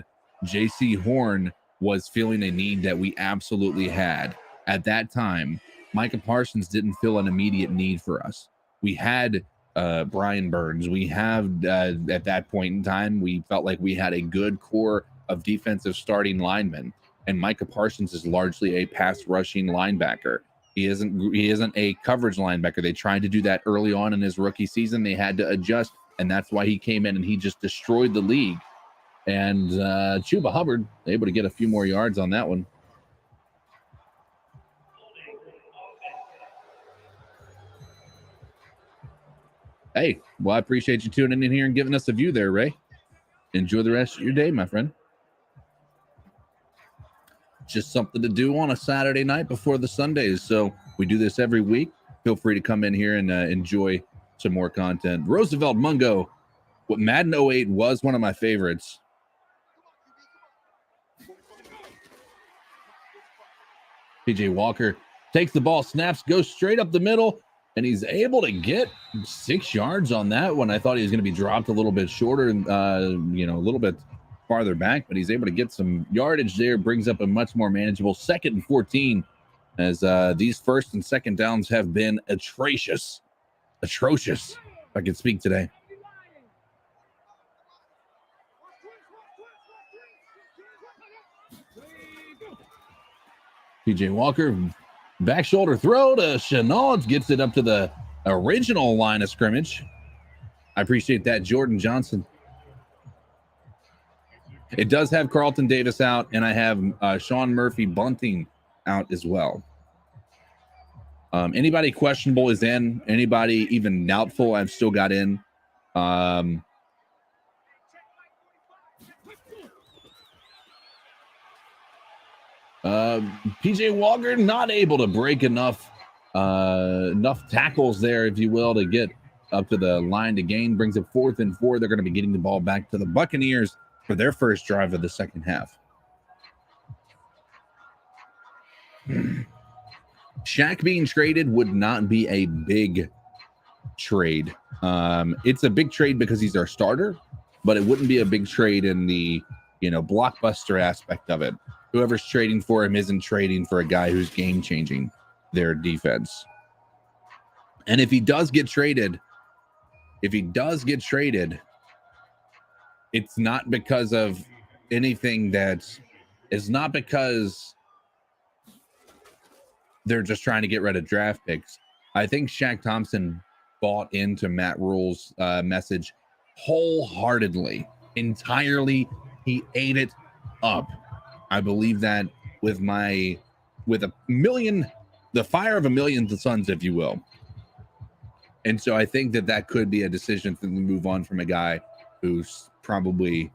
J.C. Horn was feeling a need that we absolutely had at that time. Micah Parsons didn't feel an immediate need for us. We had Brian Burns. We have at that point in time, we felt like we had a good core of defensive starting linemen, and Micah Parsons is largely a pass rushing linebacker. He isn't a coverage linebacker. They tried to do that early on in his rookie season. They had to adjust, and that's why he came in and he just destroyed the league. And Chuba Hubbard able to get a few more yards on that one. Hey, well, I appreciate you tuning in here and giving us a view there, Ray. Enjoy the rest of your day, my friend. Just something to do on a Saturday night before the Sundays. So we do this every week. Feel free to come in here and enjoy some more content. Roosevelt Mungo, what Madden 08 was one of my favorites. PJ Walker takes the ball, snaps, goes straight up the middle, and he's able to get 6 yards on that one. I thought he was going to be dropped a little bit shorter, a little bit farther back, but he's able to get some yardage there, brings up a much more manageable 2nd and 14, as these first and second downs have been atrocious, if I can speak today. PJ Walker, back shoulder throw to Chenault, gets it up to the original line of scrimmage. I appreciate that, Jordan Johnson. It does have Carlton Davis out, and I have Sean Murphy Bunting out as well. Anybody questionable is in. Anybody even doubtful, I've still got in. PJ Walker not able to break enough tackles there, if you will, to get up to the line to gain. Brings it 4th and 4. They're going to be getting the ball back to the Buccaneers for their first drive of the second half. Shaq being traded would not be a big trade. It's a big trade because he's our starter, but it wouldn't be a big trade in the blockbuster aspect of it. Whoever's trading for him isn't trading for a guy who's game changing their defense. And if he does get traded, it's not because of anything it's not because they're just trying to get rid of draft picks. I think Shaq Thompson bought into Matt Rule's message wholeheartedly, entirely. He ate it up. I believe that with the fire of a million suns, if you will. And so I think that could be a decision to move on from a guy who's probably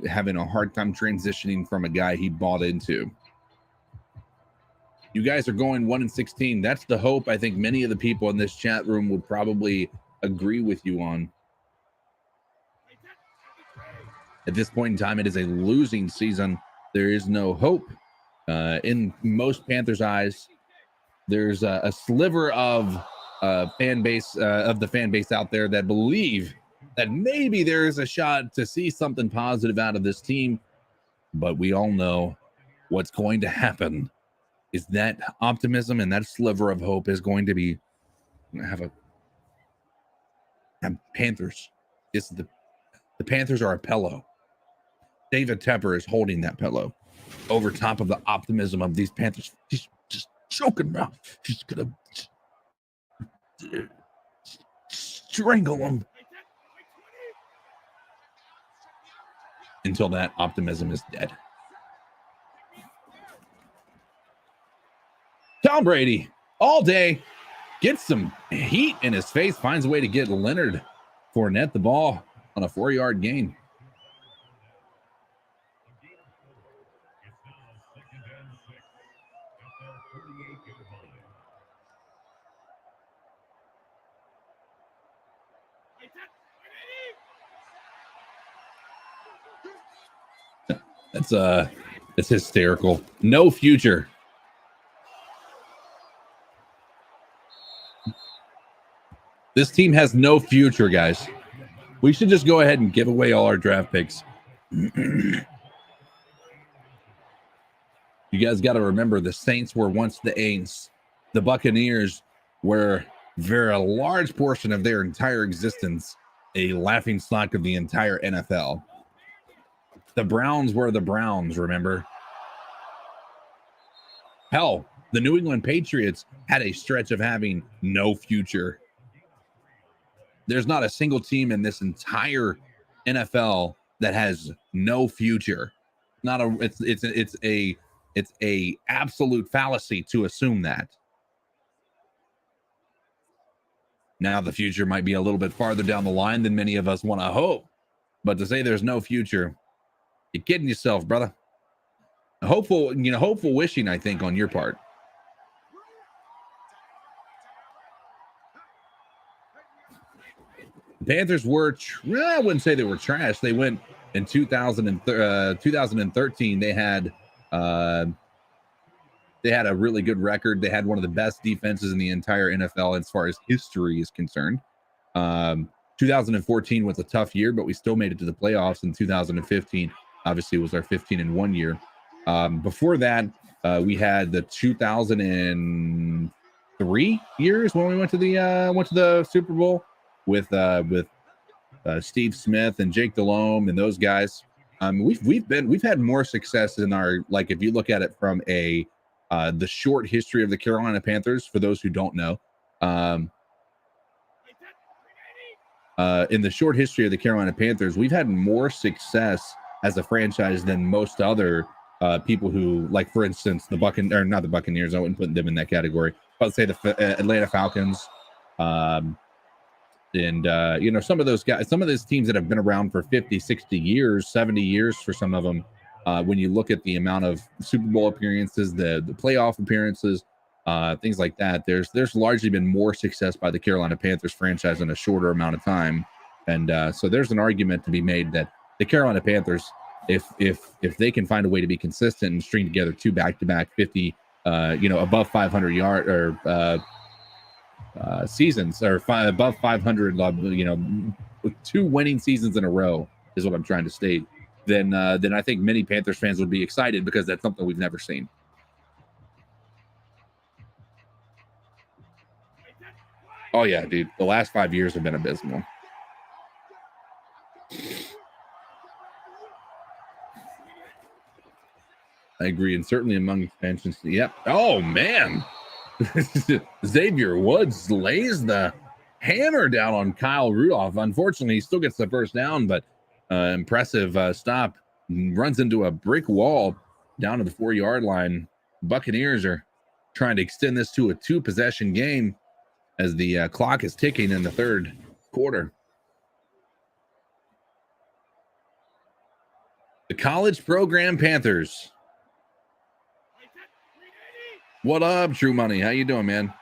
having a hard time transitioning from a guy he bought into. You guys are going 1-16. That's the hope I think many of the people in this chat room would probably agree with you on. At this point in time, it is a losing season. There is no hope. In most Panthers' eyes, there's a sliver of the fan base out there that believe that maybe there is a shot to see something positive out of this team. But we all know what's going to happen is that optimism and that sliver of hope is going to be have Panthers. The Panthers are a pillow. David Tepper is holding that pillow over top of the optimism of these Panthers. He's just choking them out. He's gonna strangle them. until that optimism is dead. Tom Brady, all day, gets some heat in his face, finds a way to get Leonard Fournette the ball on a 4-yard gain. It's hysterical. No future. This team has no future, guys. We should just go ahead and give away all our draft picks. You guys got to remember the Saints were once the Aints. The Buccaneers were, for a large portion of their entire existence, a laughingstock of the entire NFL. The Browns were the Browns, remember? Hell, the New England Patriots had a stretch of having no future. There's not a single team in this entire NFL that has no future. It's a absolute fallacy to assume that. Now the future might be a little bit farther down the line than many of us want to hope, but to say there's no future, you're kidding yourself, brother. Hopeful wishing, I think, on your part. The Panthers were, I wouldn't say they were trash. They went in 2013. They had a really good record. They had one of the best defenses in the entire NFL as far as history is concerned. 2014 was a tough year, but we still made it to the playoffs. In 2015, obviously, was our 15-1 year. Before that, we had the 2003 years when we went to the Super Bowl with Steve Smith and Jake Delhomme and those guys. We've had more success in our, like, if you look at it from the short history of the Carolina Panthers, for those who don't know, in the short history of the Carolina Panthers, we've had more success as a franchise than most other people who, like, for instance, not the Buccaneers. I wouldn't put them in that category. But say the Atlanta Falcons, and some of those guys, some of those teams that have been around for 50, 60 years, 70 years for some of them. When you look at the amount of Super Bowl appearances, the playoff appearances, things like that, there's largely been more success by the Carolina Panthers franchise in a shorter amount of time. And so there's an argument to be made that the Carolina Panthers, if they can find a way to be consistent and string together two back-to-back 50, above 500 yard or seasons, or above 500, two winning seasons in a row is what I'm trying to state, then I think many Panthers fans would be excited, because that's something we've never seen. Oh yeah, dude, the last 5 years have been abysmal. I agree, and certainly among expansions. Yep. Oh man, Xavier Woods lays the hammer down on Kyle Rudolph. Unfortunately, he still gets the first down, but impressive stop. Runs into a brick wall down to the 4-yard line. Buccaneers are trying to extend this to a 2-possession game as the clock is ticking in the third quarter. The college program Panthers. What up, True Money? How you doing, man?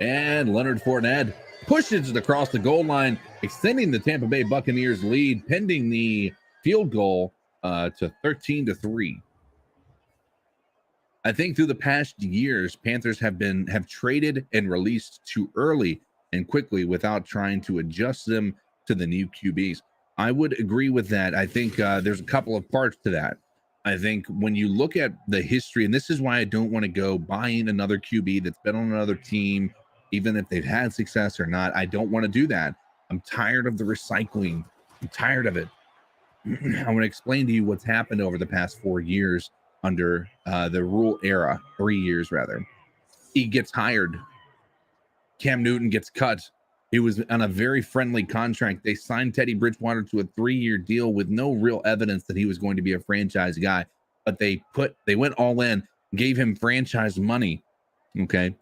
And Leonard Fournette pushes it across the goal line, extending the Tampa Bay Buccaneers lead, pending the field goal to 13-3. I think through the past years, Panthers have traded and released too early and quickly without trying to adjust them to the new QBs. I would agree with that. I think there's a couple of parts to that. I think when you look at the history, and this is why I don't want to go buying another QB that's been on another team, even if they've had success or not. I don't want to do that. I'm tired of the recycling. I'm tired of it. I want to explain to you what's happened over the past 4 years under the Rule era, 3 years rather. He gets hired. Cam Newton gets cut. He was on a very friendly contract. They signed Teddy Bridgewater to a 3-year deal with no real evidence that he was going to be a franchise guy. But they went all in, gave him franchise money. Okay.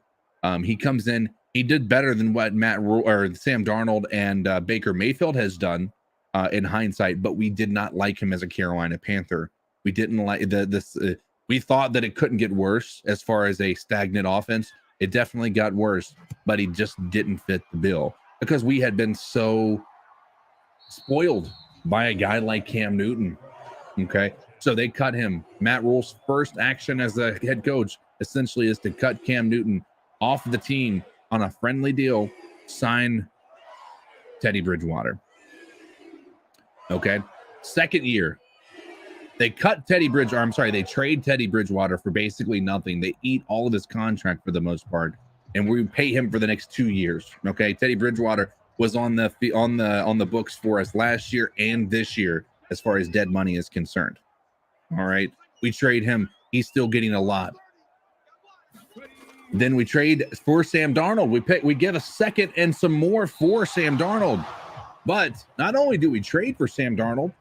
He comes in, he did better than what Sam Darnold and Baker Mayfield has done in hindsight, but we did not like him as a Carolina Panther. We didn't like we thought that it couldn't get worse as far as a stagnant offense. It definitely got worse, but he just didn't fit the bill because we had been so spoiled by a guy like Cam Newton. Okay. So they cut him. Matt Rule's first action as a head coach essentially is to cut Cam Newton off the team on a friendly deal, sign Teddy Bridgewater. Okay. Second year, they cut Teddy Bridgewater. I'm sorry, they trade Teddy Bridgewater for basically nothing. They eat all of his contract for the most part, and we pay him for the next 2 years. Okay. Teddy Bridgewater was on the books for us last year and this year as far as dead money is concerned. All right. We trade him. He's still getting a lot. Then we trade for Sam Darnold. We give a second and some more for Sam Darnold. But not only do we trade for Sam Darnold,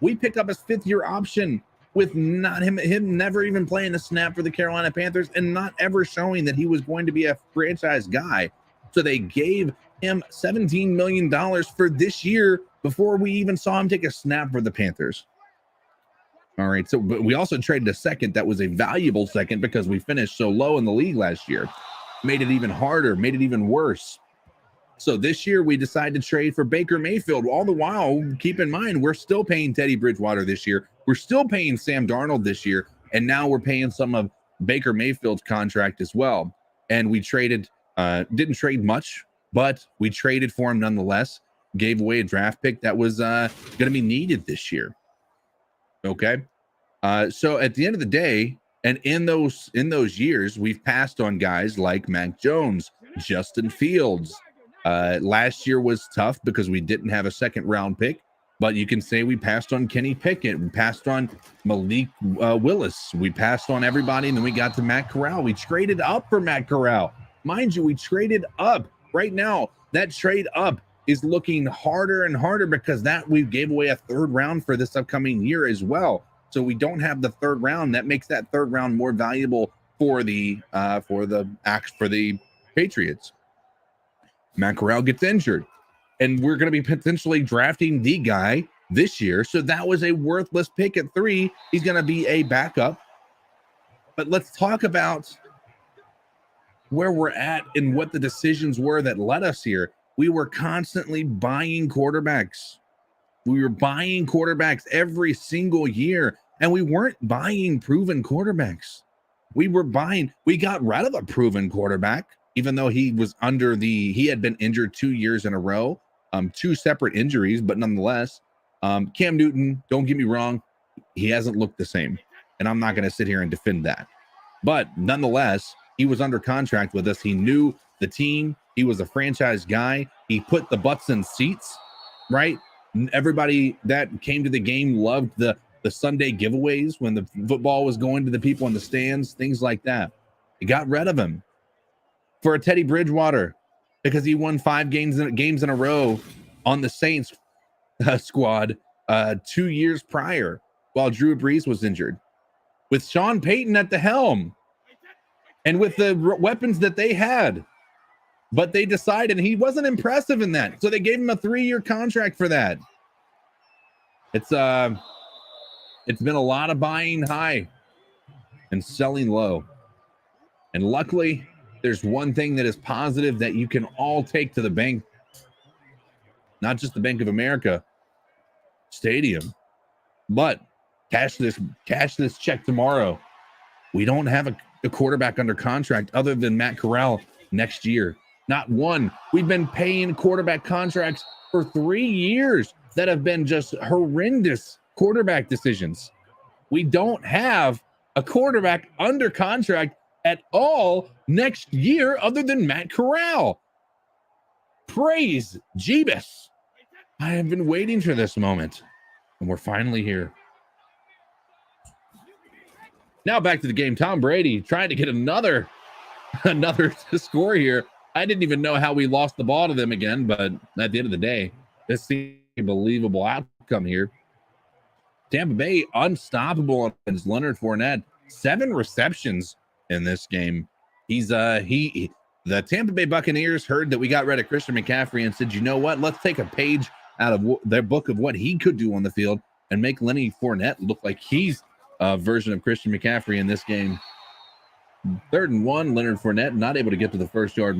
we pick up his 5th-year option with not him never even playing a snap for the Carolina Panthers and not ever showing that he was going to be a franchise guy. So they gave him $17 million for this year before we even saw him take a snap for the Panthers. All right. So, but we also traded a second that was a valuable second because we finished so low in the league last year. Made it even harder, made it even worse. So this year we decided to trade for Baker Mayfield. All the while, keep in mind, we're still paying Teddy Bridgewater this year. We're still paying Sam Darnold this year. And now we're paying some of Baker Mayfield's contract as well. And we traded, didn't trade much, but we traded for him nonetheless. Gave away a draft pick that was going to be needed this year. Okay. So at the end of the day, and in those years, we've passed on guys like Mac Jones, Justin Fields. Last year was tough because we didn't have a second round pick, but you can say we passed on Kenny Pickett, we passed on Malik Willis, we passed on everybody, and then we got to Matt Corral. We traded up for Matt Corral. Mind you, we traded up. Right now, that trade up is looking harder and harder because we gave away a 3rd round for this upcoming year as well. So we don't have the 3rd round. That makes that 3rd round more valuable for the Patriots. Matt Corral gets injured, and we're going to be potentially drafting the guy this year. So that was a worthless pick at 3. He's going to be a backup. But let's talk about where we're at and what the decisions were that led us here. We were constantly buying quarterbacks. We were buying quarterbacks every single year, and we weren't buying proven quarterbacks. We got rid of a proven quarterback, even though he had been injured 2 years in a row, 2 separate injuries, but nonetheless, Cam Newton, don't get me wrong, he hasn't looked the same, and I'm not going to sit here and defend that. But nonetheless, he was under contract with us. He knew the team. He was a franchise guy. He put the butts in seats, right? Everybody that came to the game loved the Sunday giveaways when the football was going to the people in the stands, things like that. He got rid of him for a Teddy Bridgewater because he won 5 games in a row on the Saints squad 2 years prior while Drew Brees was injured, with Sean Payton at the helm and with the weapons that they had. But they decided he wasn't impressive in that, so they gave him a 3-year contract for that. It's been a lot of buying high and selling low. And luckily, there's one thing that is positive that you can all take to the bank, not just the Bank of America Stadium, but cash this check tomorrow. We don't have a quarterback under contract other than Matt Corral next year. Not one. We've been paying quarterback contracts for 3 years that have been just horrendous quarterback decisions. We don't have a quarterback under contract at all next year other than Matt Corral. Praise Jeebus. I have been waiting for this moment, and we're finally here. Now back to the game. Tom Brady trying to get another score here. I didn't even know how we lost the ball to them again, but at the end of the day, this seems a believable outcome here. Tampa Bay unstoppable against Leonard Fournette. 7 receptions in this game. The Tampa Bay Buccaneers heard that we got rid of Christian McCaffrey and said, you know what? Let's take a page out of their book of what he could do on the field and make Lenny Fournette look like he's a version of Christian McCaffrey in this game. 3rd and 1, Leonard Fournette not able to get to the first down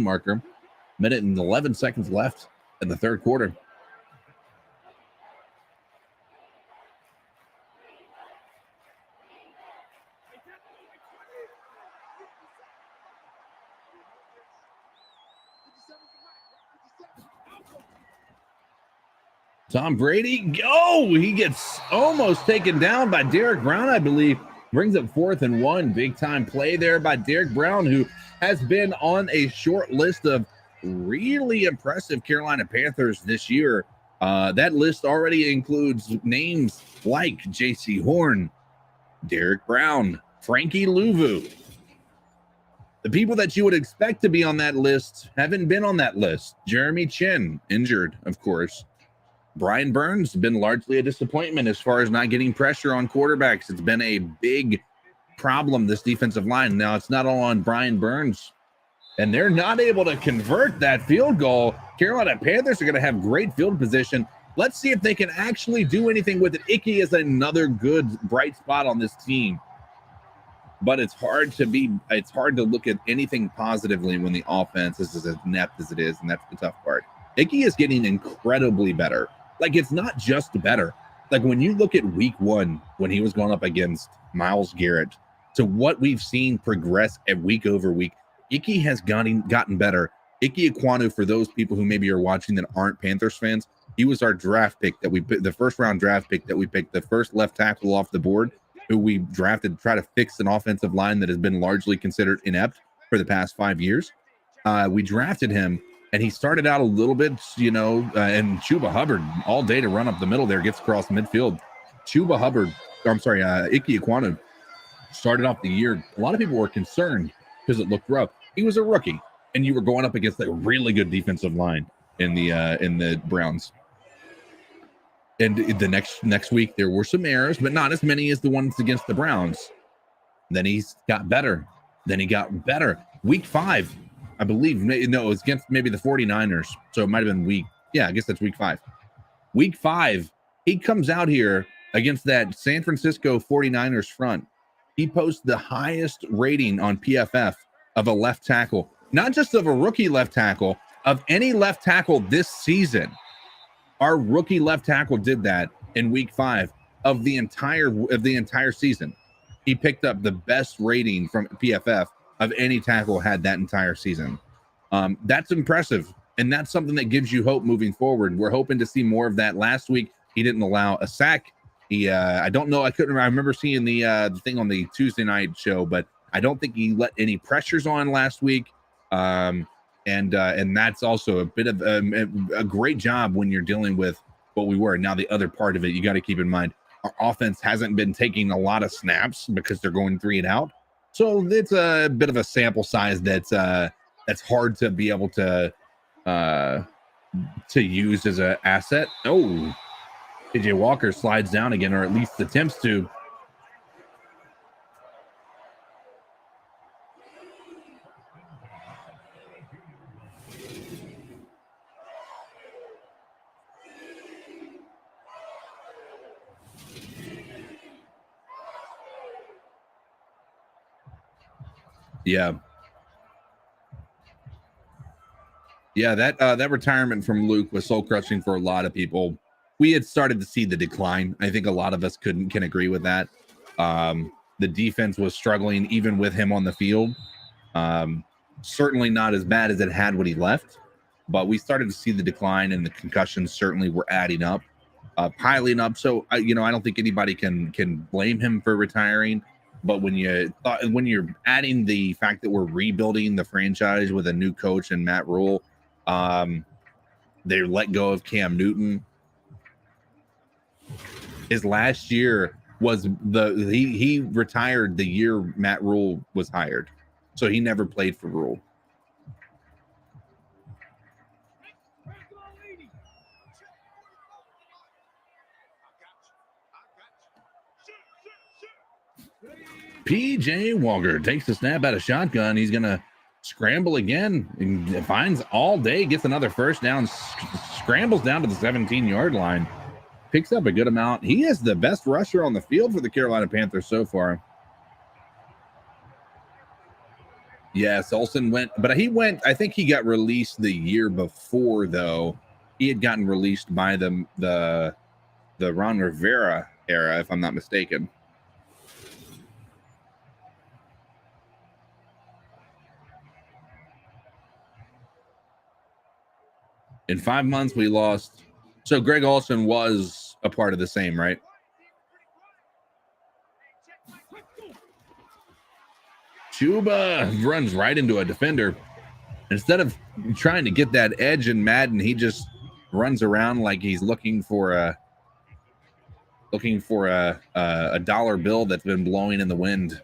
marker. Minute and 11 seconds left in the 3rd quarter. Tom Brady, he gets almost taken down by Derek Brown, I believe. Brings up 4th and 1. Big time play there by Derek Brown, who has been on a short list of really impressive Carolina Panthers this year. That list already includes names like J.C. Horn, Derek Brown, Frankie Louvu. The people that you would expect to be on that list haven't been on that list. Jeremy Chin, injured, of course. Brian Burns been largely a disappointment as far as not getting pressure on quarterbacks. It's been a big problem, this defensive line. Now, it's not all on Brian Burns, and they're not able to convert that field goal. Carolina Panthers are going to have great field position. Let's see if they can actually do anything with it. Icky is another good bright spot on this team, but it's hard to look at anything positively when the offense is as inept as it is, and that's the tough part. Icky is getting incredibly better. Like, it's not just better. Like, when you look at week 1, when he was going up against Myles Garrett, to what we've seen progress at week over week, Icky has gotten better. Icky Ekwonu, for those people who maybe are watching that aren't Panthers fans, he was our draft pick that we picked, the 1st round draft pick that we picked, the first left tackle off the board, who we drafted to try to fix an offensive line that has been largely considered inept for the past 5 years. We drafted him. And he started out a little bit, and Chuba Hubbard all day to run up the middle there, gets across midfield. Icky Ekwonu started off the year. A lot of people were concerned because it looked rough. He was a rookie, and you were going up against a really good defensive line in the Browns. And the next week, there were some errors, but not as many as the ones against the Browns. Then he got better. Week 5. I believe, no, it was against maybe the 49ers. So it might have been I guess that's week 5. Week 5, he comes out here against that San Francisco 49ers front. He posts the highest rating on PFF of a left tackle, not just of a rookie left tackle, of any left tackle this season. Our rookie left tackle did that in week 5 of the entire season. He picked up the best rating from PFF of any tackle had that entire season. That's impressive, and that's something that gives you hope moving forward. We're hoping to see more of that. Last week, he didn't allow a sack. I don't know. I remember seeing the thing on the Tuesday night show, but I don't think he let any pressures on last week. And that's also a bit of a great job when you're dealing with what we were. Now, the other part of it, you got to keep in mind, our offense hasn't been taking a lot of snaps because they're going 3 and out. So it's a bit of a sample size that's hard to be able to use as an asset. Oh, PJ Walker slides down again, or at least attempts to. Yeah, that retirement from Luke was soul crushing for a lot of people. We had started to see the decline. I think a lot of us can agree with that. The defense was struggling even with him on the field. Certainly not as bad as it had when he left, but we started to see the decline, and the concussions certainly were adding up, piling up. So I don't think anybody can blame him for retiring. But when you're adding the fact that we're rebuilding the franchise with a new coach and Matt Rule, they let go of Cam Newton. His last year was he retired the year Matt Rule was hired, so he never played for Rule. PJ Walker takes the snap out of shotgun. He's going to scramble again and finds all day, gets another first down, scrambles down to the 17-yard line, picks up a good amount. He is the best rusher on the field for the Carolina Panthers so far. Yes, Olsen went, but he went, I think he got released the year before, though. He had gotten released by the Ron Rivera era, if I'm not mistaken. In 5 months, we lost. So Greg Olsen was a part of the same, right? Chuba runs right into a defender. Instead of trying to get that edge in Madden, he just runs around like he's looking for a dollar bill that's been blowing in the wind.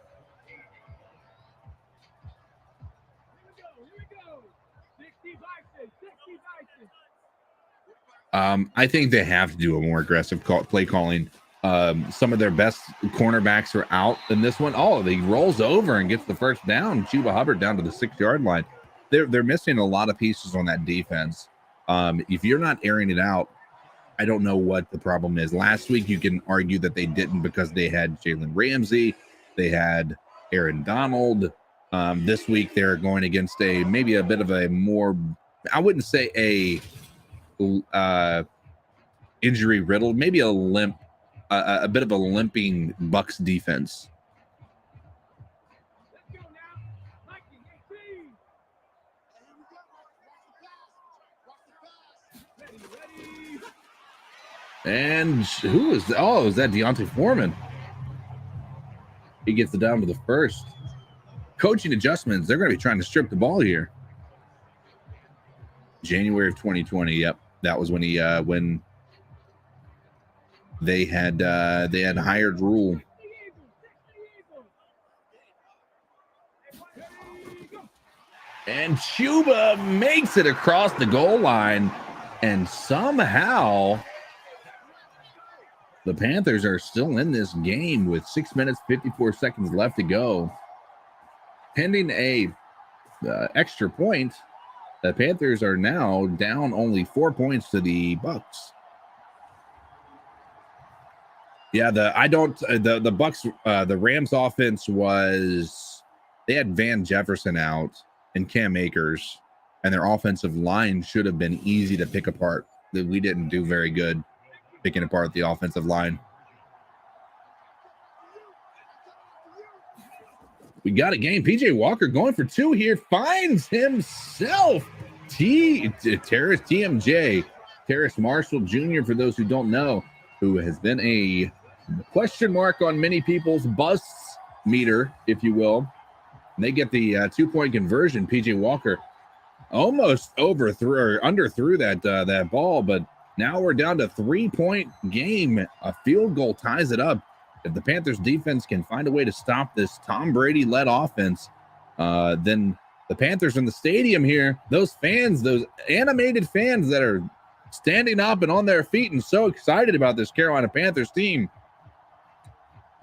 I think they have to do a more aggressive play calling. Some of their best cornerbacks are out in this one. Oh, he rolls over and gets the first down. Chuba Hubbard down to the 6-yard line. They're missing a lot of pieces on that defense. If you're not airing it out, I don't know what the problem is. Last week, you can argue that they didn't because they had Jalen Ramsey. They had Aaron Donald. This week, they're going against maybe a bit of a more, I wouldn't say a injury riddled, maybe a bit of a limping Bucks defense. And who is that? Oh, is that Deontay Foreman? He gets it down to the first. Coaching adjustments. They're going to be trying to strip the ball here. January of 2020. Yep, that was when when they had hired Rule. And Chuba makes it across the goal line, and somehow the Panthers are still in this game with 6 minutes, 54 seconds left to go. Pending a extra point, the Panthers are now down only 4 points to the Bucks. Yeah, the Bucks, the Rams offense they had Van Jefferson out and Cam Akers, and their offensive line should have been easy to pick apart. We didn't do very good picking apart the offensive line. We got a game. PJ Walker going for 2 here, finds himself. TMJ, Terrace Marshall Jr., for those who don't know, who has been a question mark on many people's buzz meter, if you will. And they get the 2-point conversion. PJ Walker almost underthrew that ball, but now we're down to 3-point game. A field goal ties it up. If the Panthers defense can find a way to stop this Tom Brady-led offense, then the Panthers in the stadium here, those fans, those animated fans that are standing up and on their feet and so excited about this Carolina Panthers team,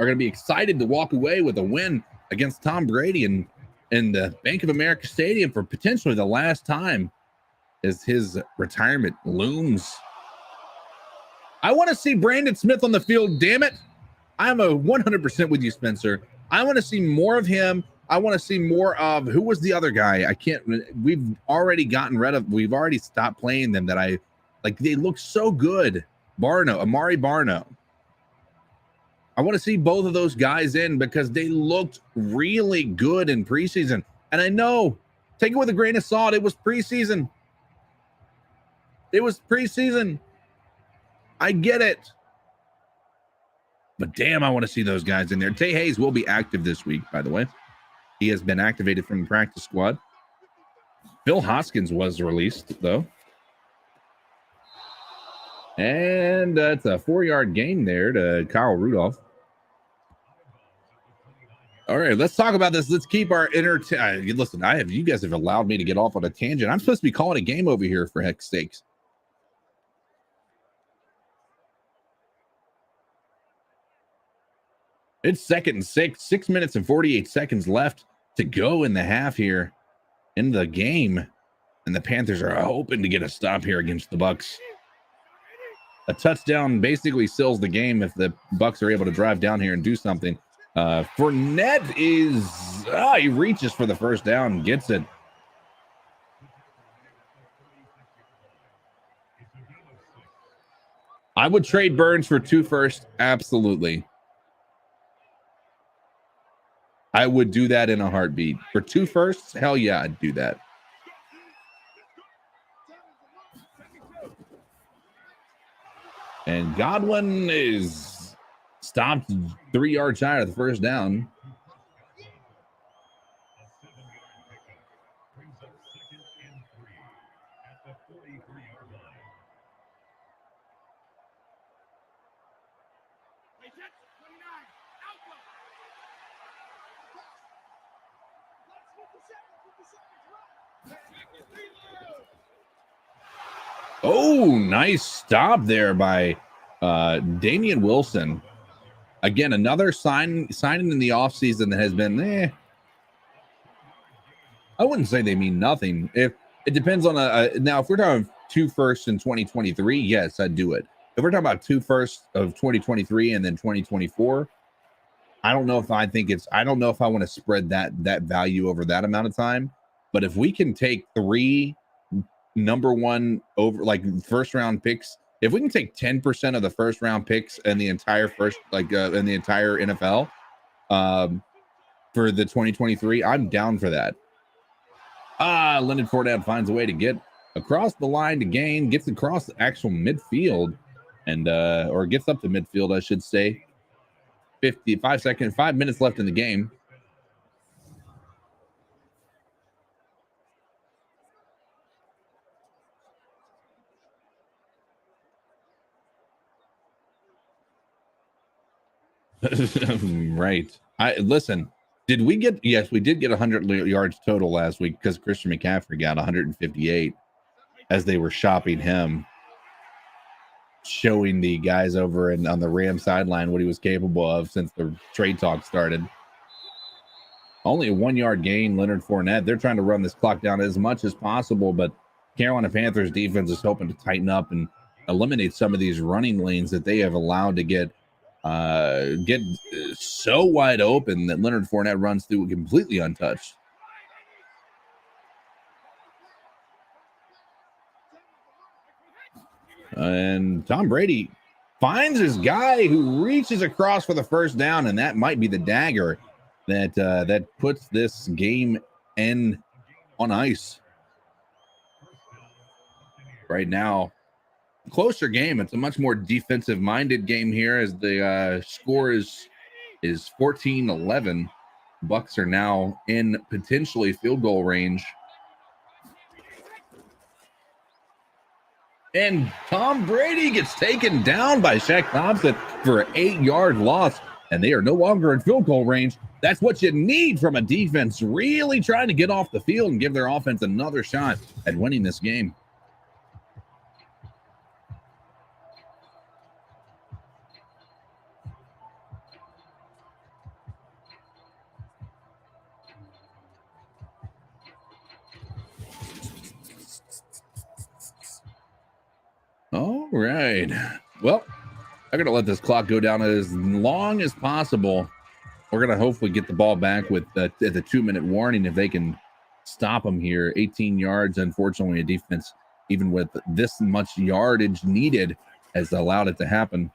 are going to be excited to walk away with a win against Tom Brady in the Bank of America Stadium for potentially the last time as his retirement looms. I want to see Brandon Smith on the field, damn it. I'm a 100% with you, Spencer. I want to see more of him. I want to see more of, who was the other guy? We've already stopped playing them they look so good. Amari Barno. I want to see both of those guys in because they looked really good in preseason. And I know, take it with a grain of salt, it was preseason. I get it. But damn, I want to see those guys in there. Tay Hayes will be active this week, by the way. He has been activated from the practice squad. Phil Hoskins was released, though. And it's a 4-yard gain there to Kyle Rudolph. All right, let's talk about this. Let's keep our listen, you guys have allowed me to get off on a tangent. I'm supposed to be calling a game over here, for heck's sakes. It's 2nd and 6, 6 minutes and 48 seconds left to go in the half here in the game. And the Panthers are hoping to get a stop here against the Bucs. A touchdown basically seals the game if the Bucs are able to drive down here and do something. Fournette is, he reaches for the first down and gets it. I would trade Burns for 2 firsts. Absolutely. I would do that in a heartbeat. For 2 firsts, hell yeah, I'd do that. And Godwin is stopped 3 yards shy of the first down. Oh, nice stop there by Damian Wilson. Again, another signing in the offseason that has been, I wouldn't say they mean nothing. If it depends on now, if we're talking 2 firsts in 2023, yes, I'd do it. If we're talking about 2 firsts of 2023 and then 2024, I don't know if I don't know if I want to spread that value over that amount of time. But if we can take 3 number 1 over like first round picks, if we can take 10% of the first round picks and the entire in the entire NFL for the 2023, I'm down for that. Leonard Fournette finds a way to get across the line to gain, gets across the actual midfield and or gets up to midfield, I should say. 5 minutes left in the game. Right. Listen, did we get, yes, we did get 100 yards total last week because Christian McCaffrey got 158 as they were shopping him, showing the guys over on the Rams sideline what he was capable of since the trade talk started. Only a 1 yard gain, Leonard Fournette. They're trying to run this clock down as much as possible, but Carolina Panthers defense is hoping to tighten up and eliminate some of these running lanes that they have allowed to get so wide open that Leonard Fournette runs through completely untouched. And Tom Brady finds his guy who reaches across for the first down, and that might be the dagger that puts this game on ice. Right now, closer game. It's a much more defensive minded game here as the score is 14-11. Bucs are now in potentially field goal range. And Tom Brady gets taken down by Shaq Thompson for an 8-yard loss, and they are no longer in field goal range. That's what you need from a defense really trying to get off the field and give their offense another shot at winning this game. All right. Well, I'm going to let this clock go down as long as possible. We're going to hopefully get the ball back with the 2-minute warning if they can stop them here. 18 yards, unfortunately, a defense, even with this much yardage needed, has allowed it to happen.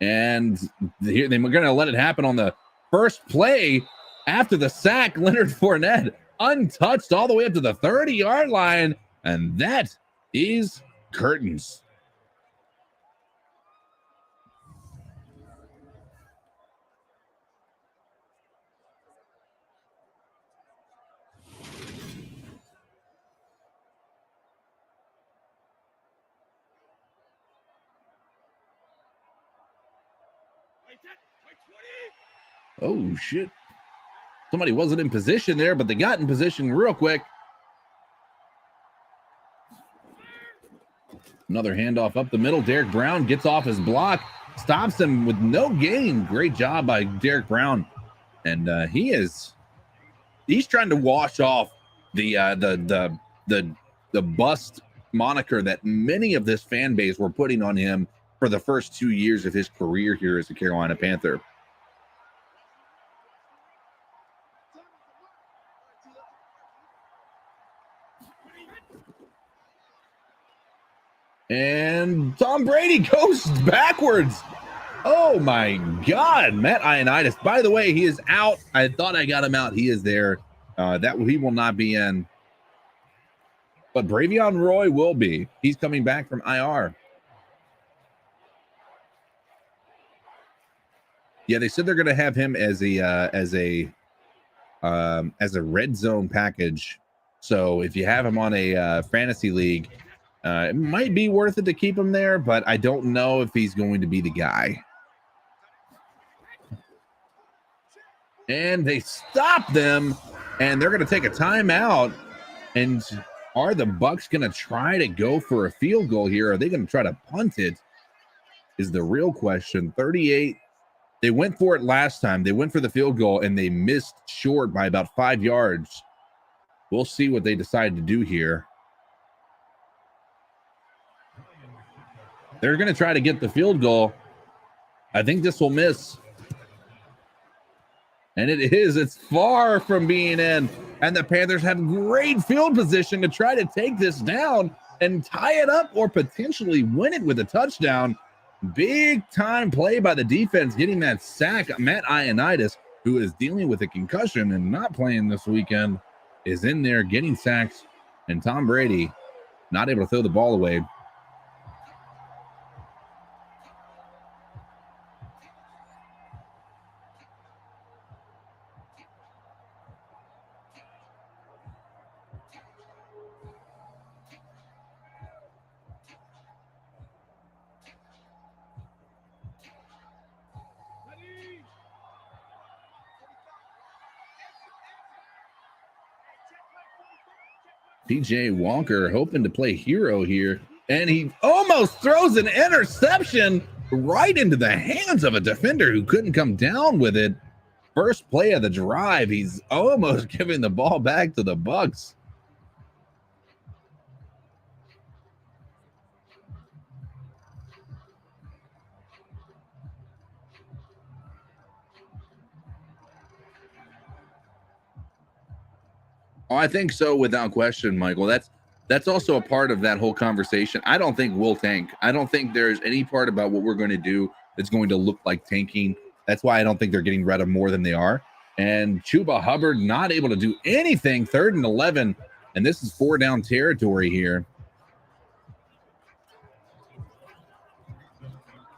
And here they're going to let it happen on the first play after the sack. Leonard Fournette untouched all the way up to the 30-yard line. And that is curtains. Oh, shit. Somebody wasn't in position there, but they got in position real quick. Another handoff up the middle. Derek Brown gets off his block. stops him with no gain. Great job by Derek Brown. And he's trying to wash off the bust moniker that many of this fan base were putting on him for the first 2 years of his career here as a Carolina Panther. And Tom Brady goes backwards. Oh my God, Matt Ioannidis. By the way, he is out. I thought I got him out. He is there. That he will not be in. But Bravion Roy will be. He's coming back from IR. Yeah, they said they're going to have him as a red zone package. So if you have him on a fantasy league, it might be worth it to keep him there, but I don't know if he's going to be the guy. And they stop them, and they're going to take a timeout. And are the Bucs going to try to go for a field goal here? Are they going to try to punt it? Is the real question. 38. They went for it last time. They went for the field goal, and they missed short by about 5 yards. We'll see what they decide to do here. They're going to try to get the field goal. I think this will miss. And it is. It's far from being in. And the Panthers have great field position to try to take this down and tie it up or potentially win it with a touchdown. Big time play by the defense, getting that sack. Matt Ioannidis, who is dealing with a concussion and not playing this weekend, is in there getting sacks. And Tom Brady not able to throw the ball away. PJ Walker hoping to play hero here, and he almost throws an interception right into the hands of a defender who couldn't come down with it. First play of the drive, he's almost giving the ball back to the Bucs. Oh, I think so, without question, Michael. That's also a part of that whole conversation. I don't think we'll tank. I don't think there's any part about what we're going to do that's going to look like tanking. That's why I don't think they're getting rid of more than they are. And Chuba Hubbard not able to do anything. 3rd and 11, and this is 4 down territory here.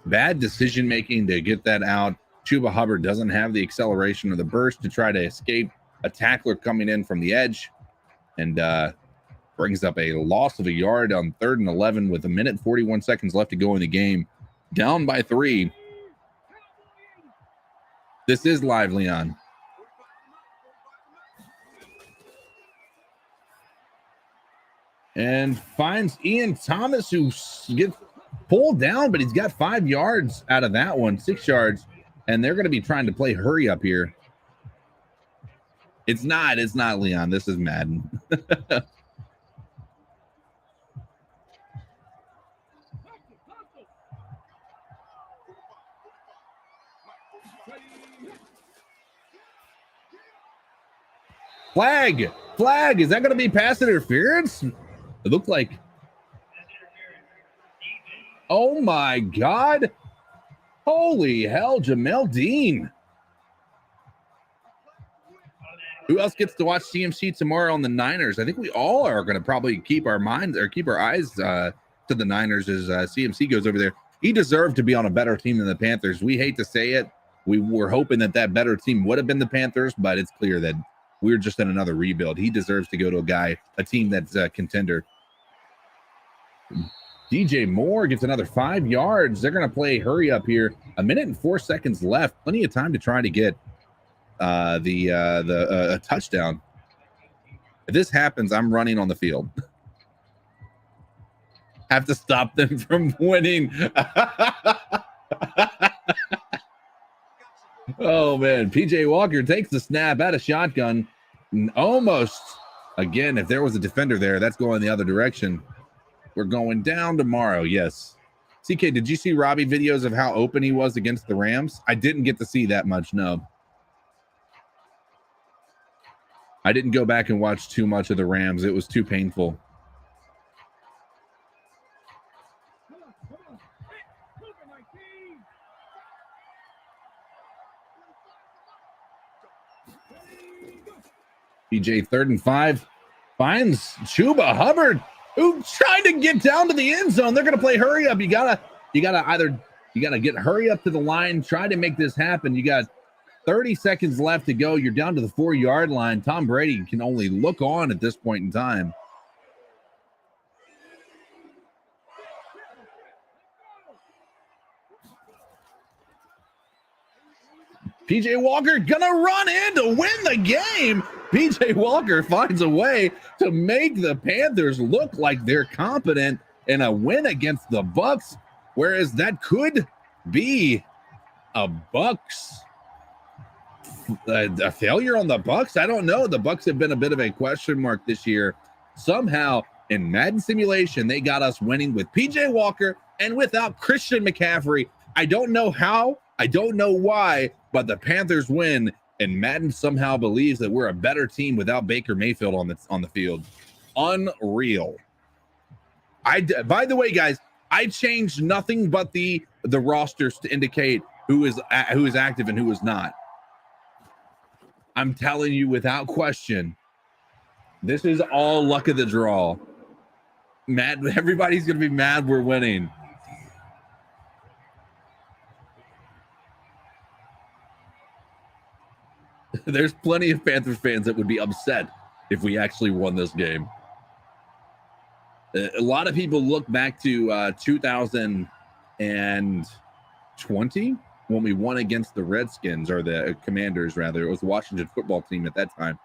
Bad decision making to get that out. Chuba Hubbard doesn't have the acceleration or the burst to try to escape a tackler coming in from the edge, and brings up a loss of a yard on 3rd and 11 with 1:41 seconds left to go in the game. Down by 3. This is live, Leon. And finds Ian Thomas, who gets pulled down, but he's got 5 yards out of that one, 6 yards, and they're going to be trying to play hurry up here. It's not, Leon. This is Madden. Flag. Is that going to be pass interference? It looked like. Oh my God. Holy hell, Jamel Dean. Who else gets to watch CMC tomorrow on the Niners? I think we all are going to probably keep our eyes to the Niners as CMC goes over there. He deserved to be on a better team than the Panthers. We hate to say it. We were hoping that better team would have been the Panthers, but it's clear that we're just in another rebuild. He deserves to go to a team that's a contender. DJ Moore gets another 5 yards. They're going to play hurry up here. 1:04 seconds left. Plenty of time to try to get a touchdown. If this happens, I'm running on the field. Have to stop them from winning. Oh man, PJ Walker takes the snap at a shotgun. Almost again, if there was a defender there, that's going the other direction. We're going down tomorrow. Yes. CK, did you see Robbie videos of how open he was against the Rams? I didn't get to see that much. No. I didn't go back and watch too much of the Rams. It was too painful. PJ 3rd and 5 finds Chuba Hubbard, who tried to get down to the end zone. They're going to play hurry up. You gotta get hurry up to the line, try to make this happen. You got 30 seconds left to go. You're down to the 4-yard line. Tom Brady can only look on at this point in time. PJ Walker gonna run in to win the game. PJ Walker finds a way to make the Panthers look like they're competent in a win against the Bucs, whereas that could be a failure on the Bucs. I don't know. The Bucs have been a bit of a question mark this year. Somehow in Madden simulation, they got us winning with PJ Walker and without Christian McCaffrey. I don't know how. I don't know why, but the Panthers win, and Madden somehow believes that we're a better team without Baker Mayfield on the field. Unreal. By the way, guys, I changed nothing but the rosters to indicate who is active and who is not. I'm telling you without question, this is all luck of the draw. Everybody's gonna be mad we're winning. There's plenty of Panthers fans that would be upset if we actually won this game. A lot of people look back to 2020 when we won against the Redskins, or the Commanders, rather. It was the Washington football team at that time,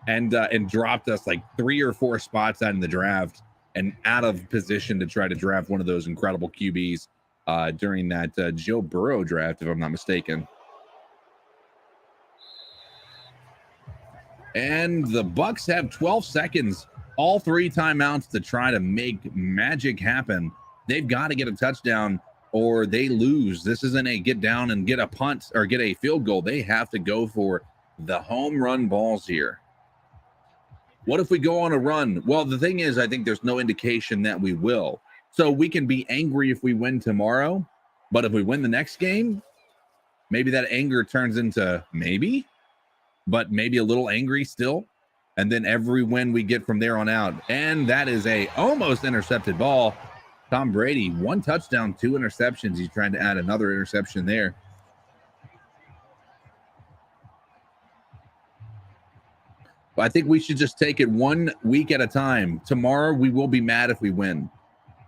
and dropped us like 3 or 4 spots out in the draft and out of position to try to draft one of those incredible QBs during that Joe Burrow draft, if I'm not mistaken. And the Bucs have 12 seconds, all 3 timeouts to try to make magic happen. They've got to get a touchdown or they lose. This isn't a get down and get a punt or get a field goal. They have to go for the home run balls here. What if we go on a run? Well, the thing is, I think there's no indication that we will. So we can be angry if we win tomorrow, but if we win the next game, maybe that anger turns into maybe a little angry still. And then every win we get from there on out. And that is a almost intercepted ball. Tom Brady, 1 touchdown, 2 interceptions. He's trying to add another interception there. But I think we should just take it 1 week at a time. Tomorrow, we will be mad if we win.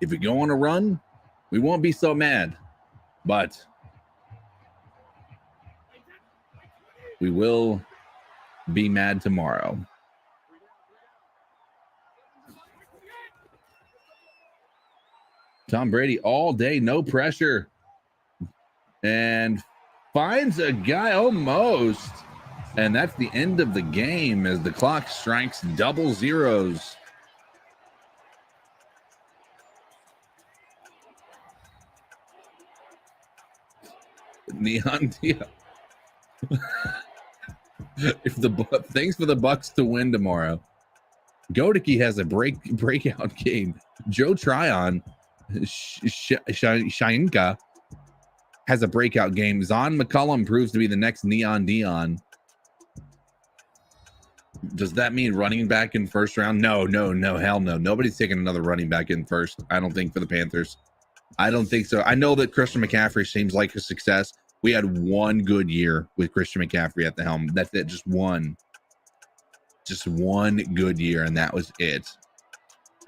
If we go on a run, we won't be so mad. But we will be mad tomorrow. Tom Brady all day, no pressure, and finds a guy almost. And that's the end of the game as the clock strikes double zeros. Neon Dia. Thanks for the Bucs to win tomorrow. Godicke has a breakout game. Joe Tryon Shainka has a breakout game. Zon McCullum proves to be the next Neon Dion. Does that mean running back in first round? No, hell no. Nobody's taking another running back in first, I don't think, for the Panthers. I don't think so. I know that Christian McCaffrey seems like a success. We had 1 good year with Christian McCaffrey at the helm. That's it, just one good year, and that was it.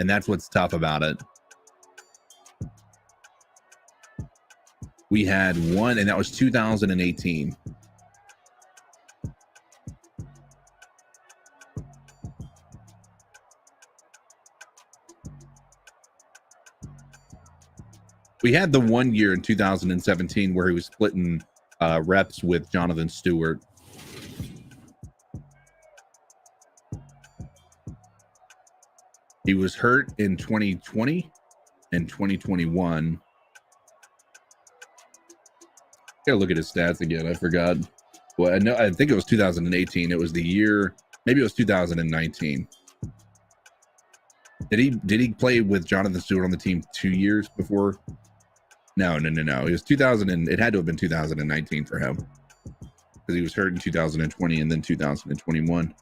And that's what's tough about it. We had 1, and that was 2018. We had the 1 year in 2017 where he was splitting reps with Jonathan Stewart. He was hurt in 2020 and 2021. Gotta look at his stats again. I forgot. Well, I think it was 2018. It was the year, maybe it was 2019. Did he play with Jonathan Stewart on the team 2 years before? No. It was 2000, and it had to have been 2019 for him because he was hurt in 2020 and then 2021.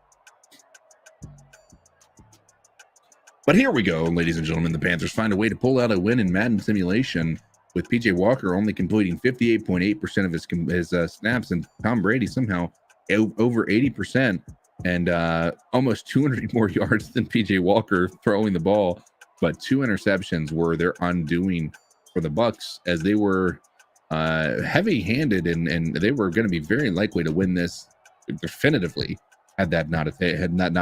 But here we go, ladies and gentlemen. The Panthers find a way to pull out a win in Madden simulation with PJ Walker only completing 58.8% of his snaps, and Tom Brady somehow over 80% and almost 200 more yards than PJ Walker throwing the ball. But 2 interceptions were their undoing for the Bucs, as they were heavy-handed and they were going to be very likely to win this definitively had that not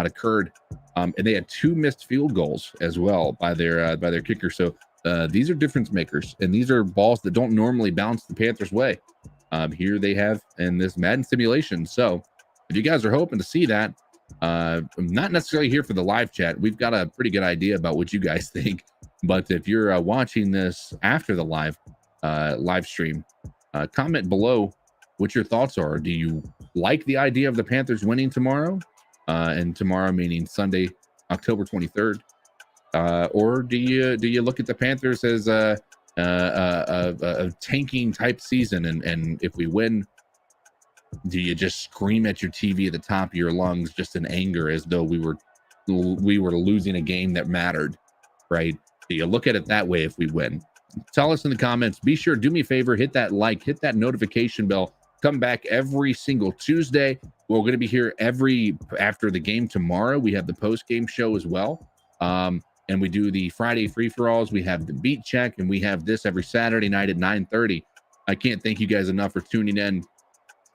occurred. And they had 2 missed field goals as well by their kicker. So these are difference makers, and these are balls that don't normally bounce the Panthers' way. Here they have in this Madden simulation. So if you guys are hoping to see that, I'm not necessarily here for the live chat. We've got a pretty good idea about what you guys think. But if you're watching this after the live stream, comment below what your thoughts are. Do you like the idea of the Panthers winning tomorrow? And tomorrow meaning Sunday, October 23rd. Or do you look at the Panthers as a tanking type season, and if we win, do you just scream at your TV at the top of your lungs just in anger as though we were losing a game that mattered, right? Do you look at it that way if we win? Tell us in the comments. Be sure, do me a favor, hit that like, hit that notification bell. Come back every single Tuesday. We're going to be here after the game tomorrow. We have the post-game show as well. And we do the Friday free-for-alls. We have the beat check, and we have this every Saturday night at 9:30. I can't thank you guys enough for tuning in.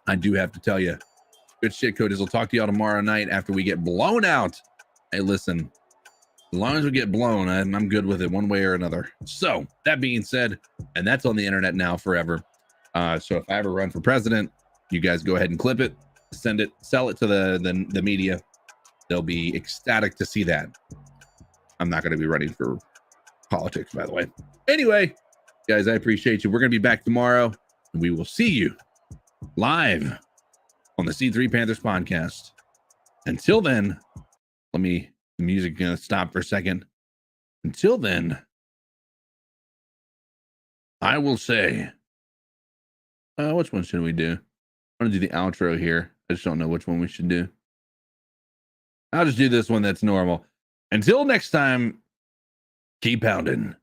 I do have to tell you, good shit, Cody. We'll talk to y'all tomorrow night after we get blown out. Hey, listen, as long as we get blown, I'm good with it one way or another. So that being said, and that's on the internet now forever. So if I ever run for president, you guys go ahead and clip it, send it, sell it to the media. They'll be ecstatic to see that. I'm not going to be running for politics, by the way. Anyway, guys, I appreciate you. We're going to be back tomorrow, and we will see you live on the C3 Panthers podcast. Until then, the music going to stop for a second. Until then, I will say, which one should we do? I'm going to do the outro here. I just don't know which one we should do. I'll just do this one that's normal. Until next time, keep pounding.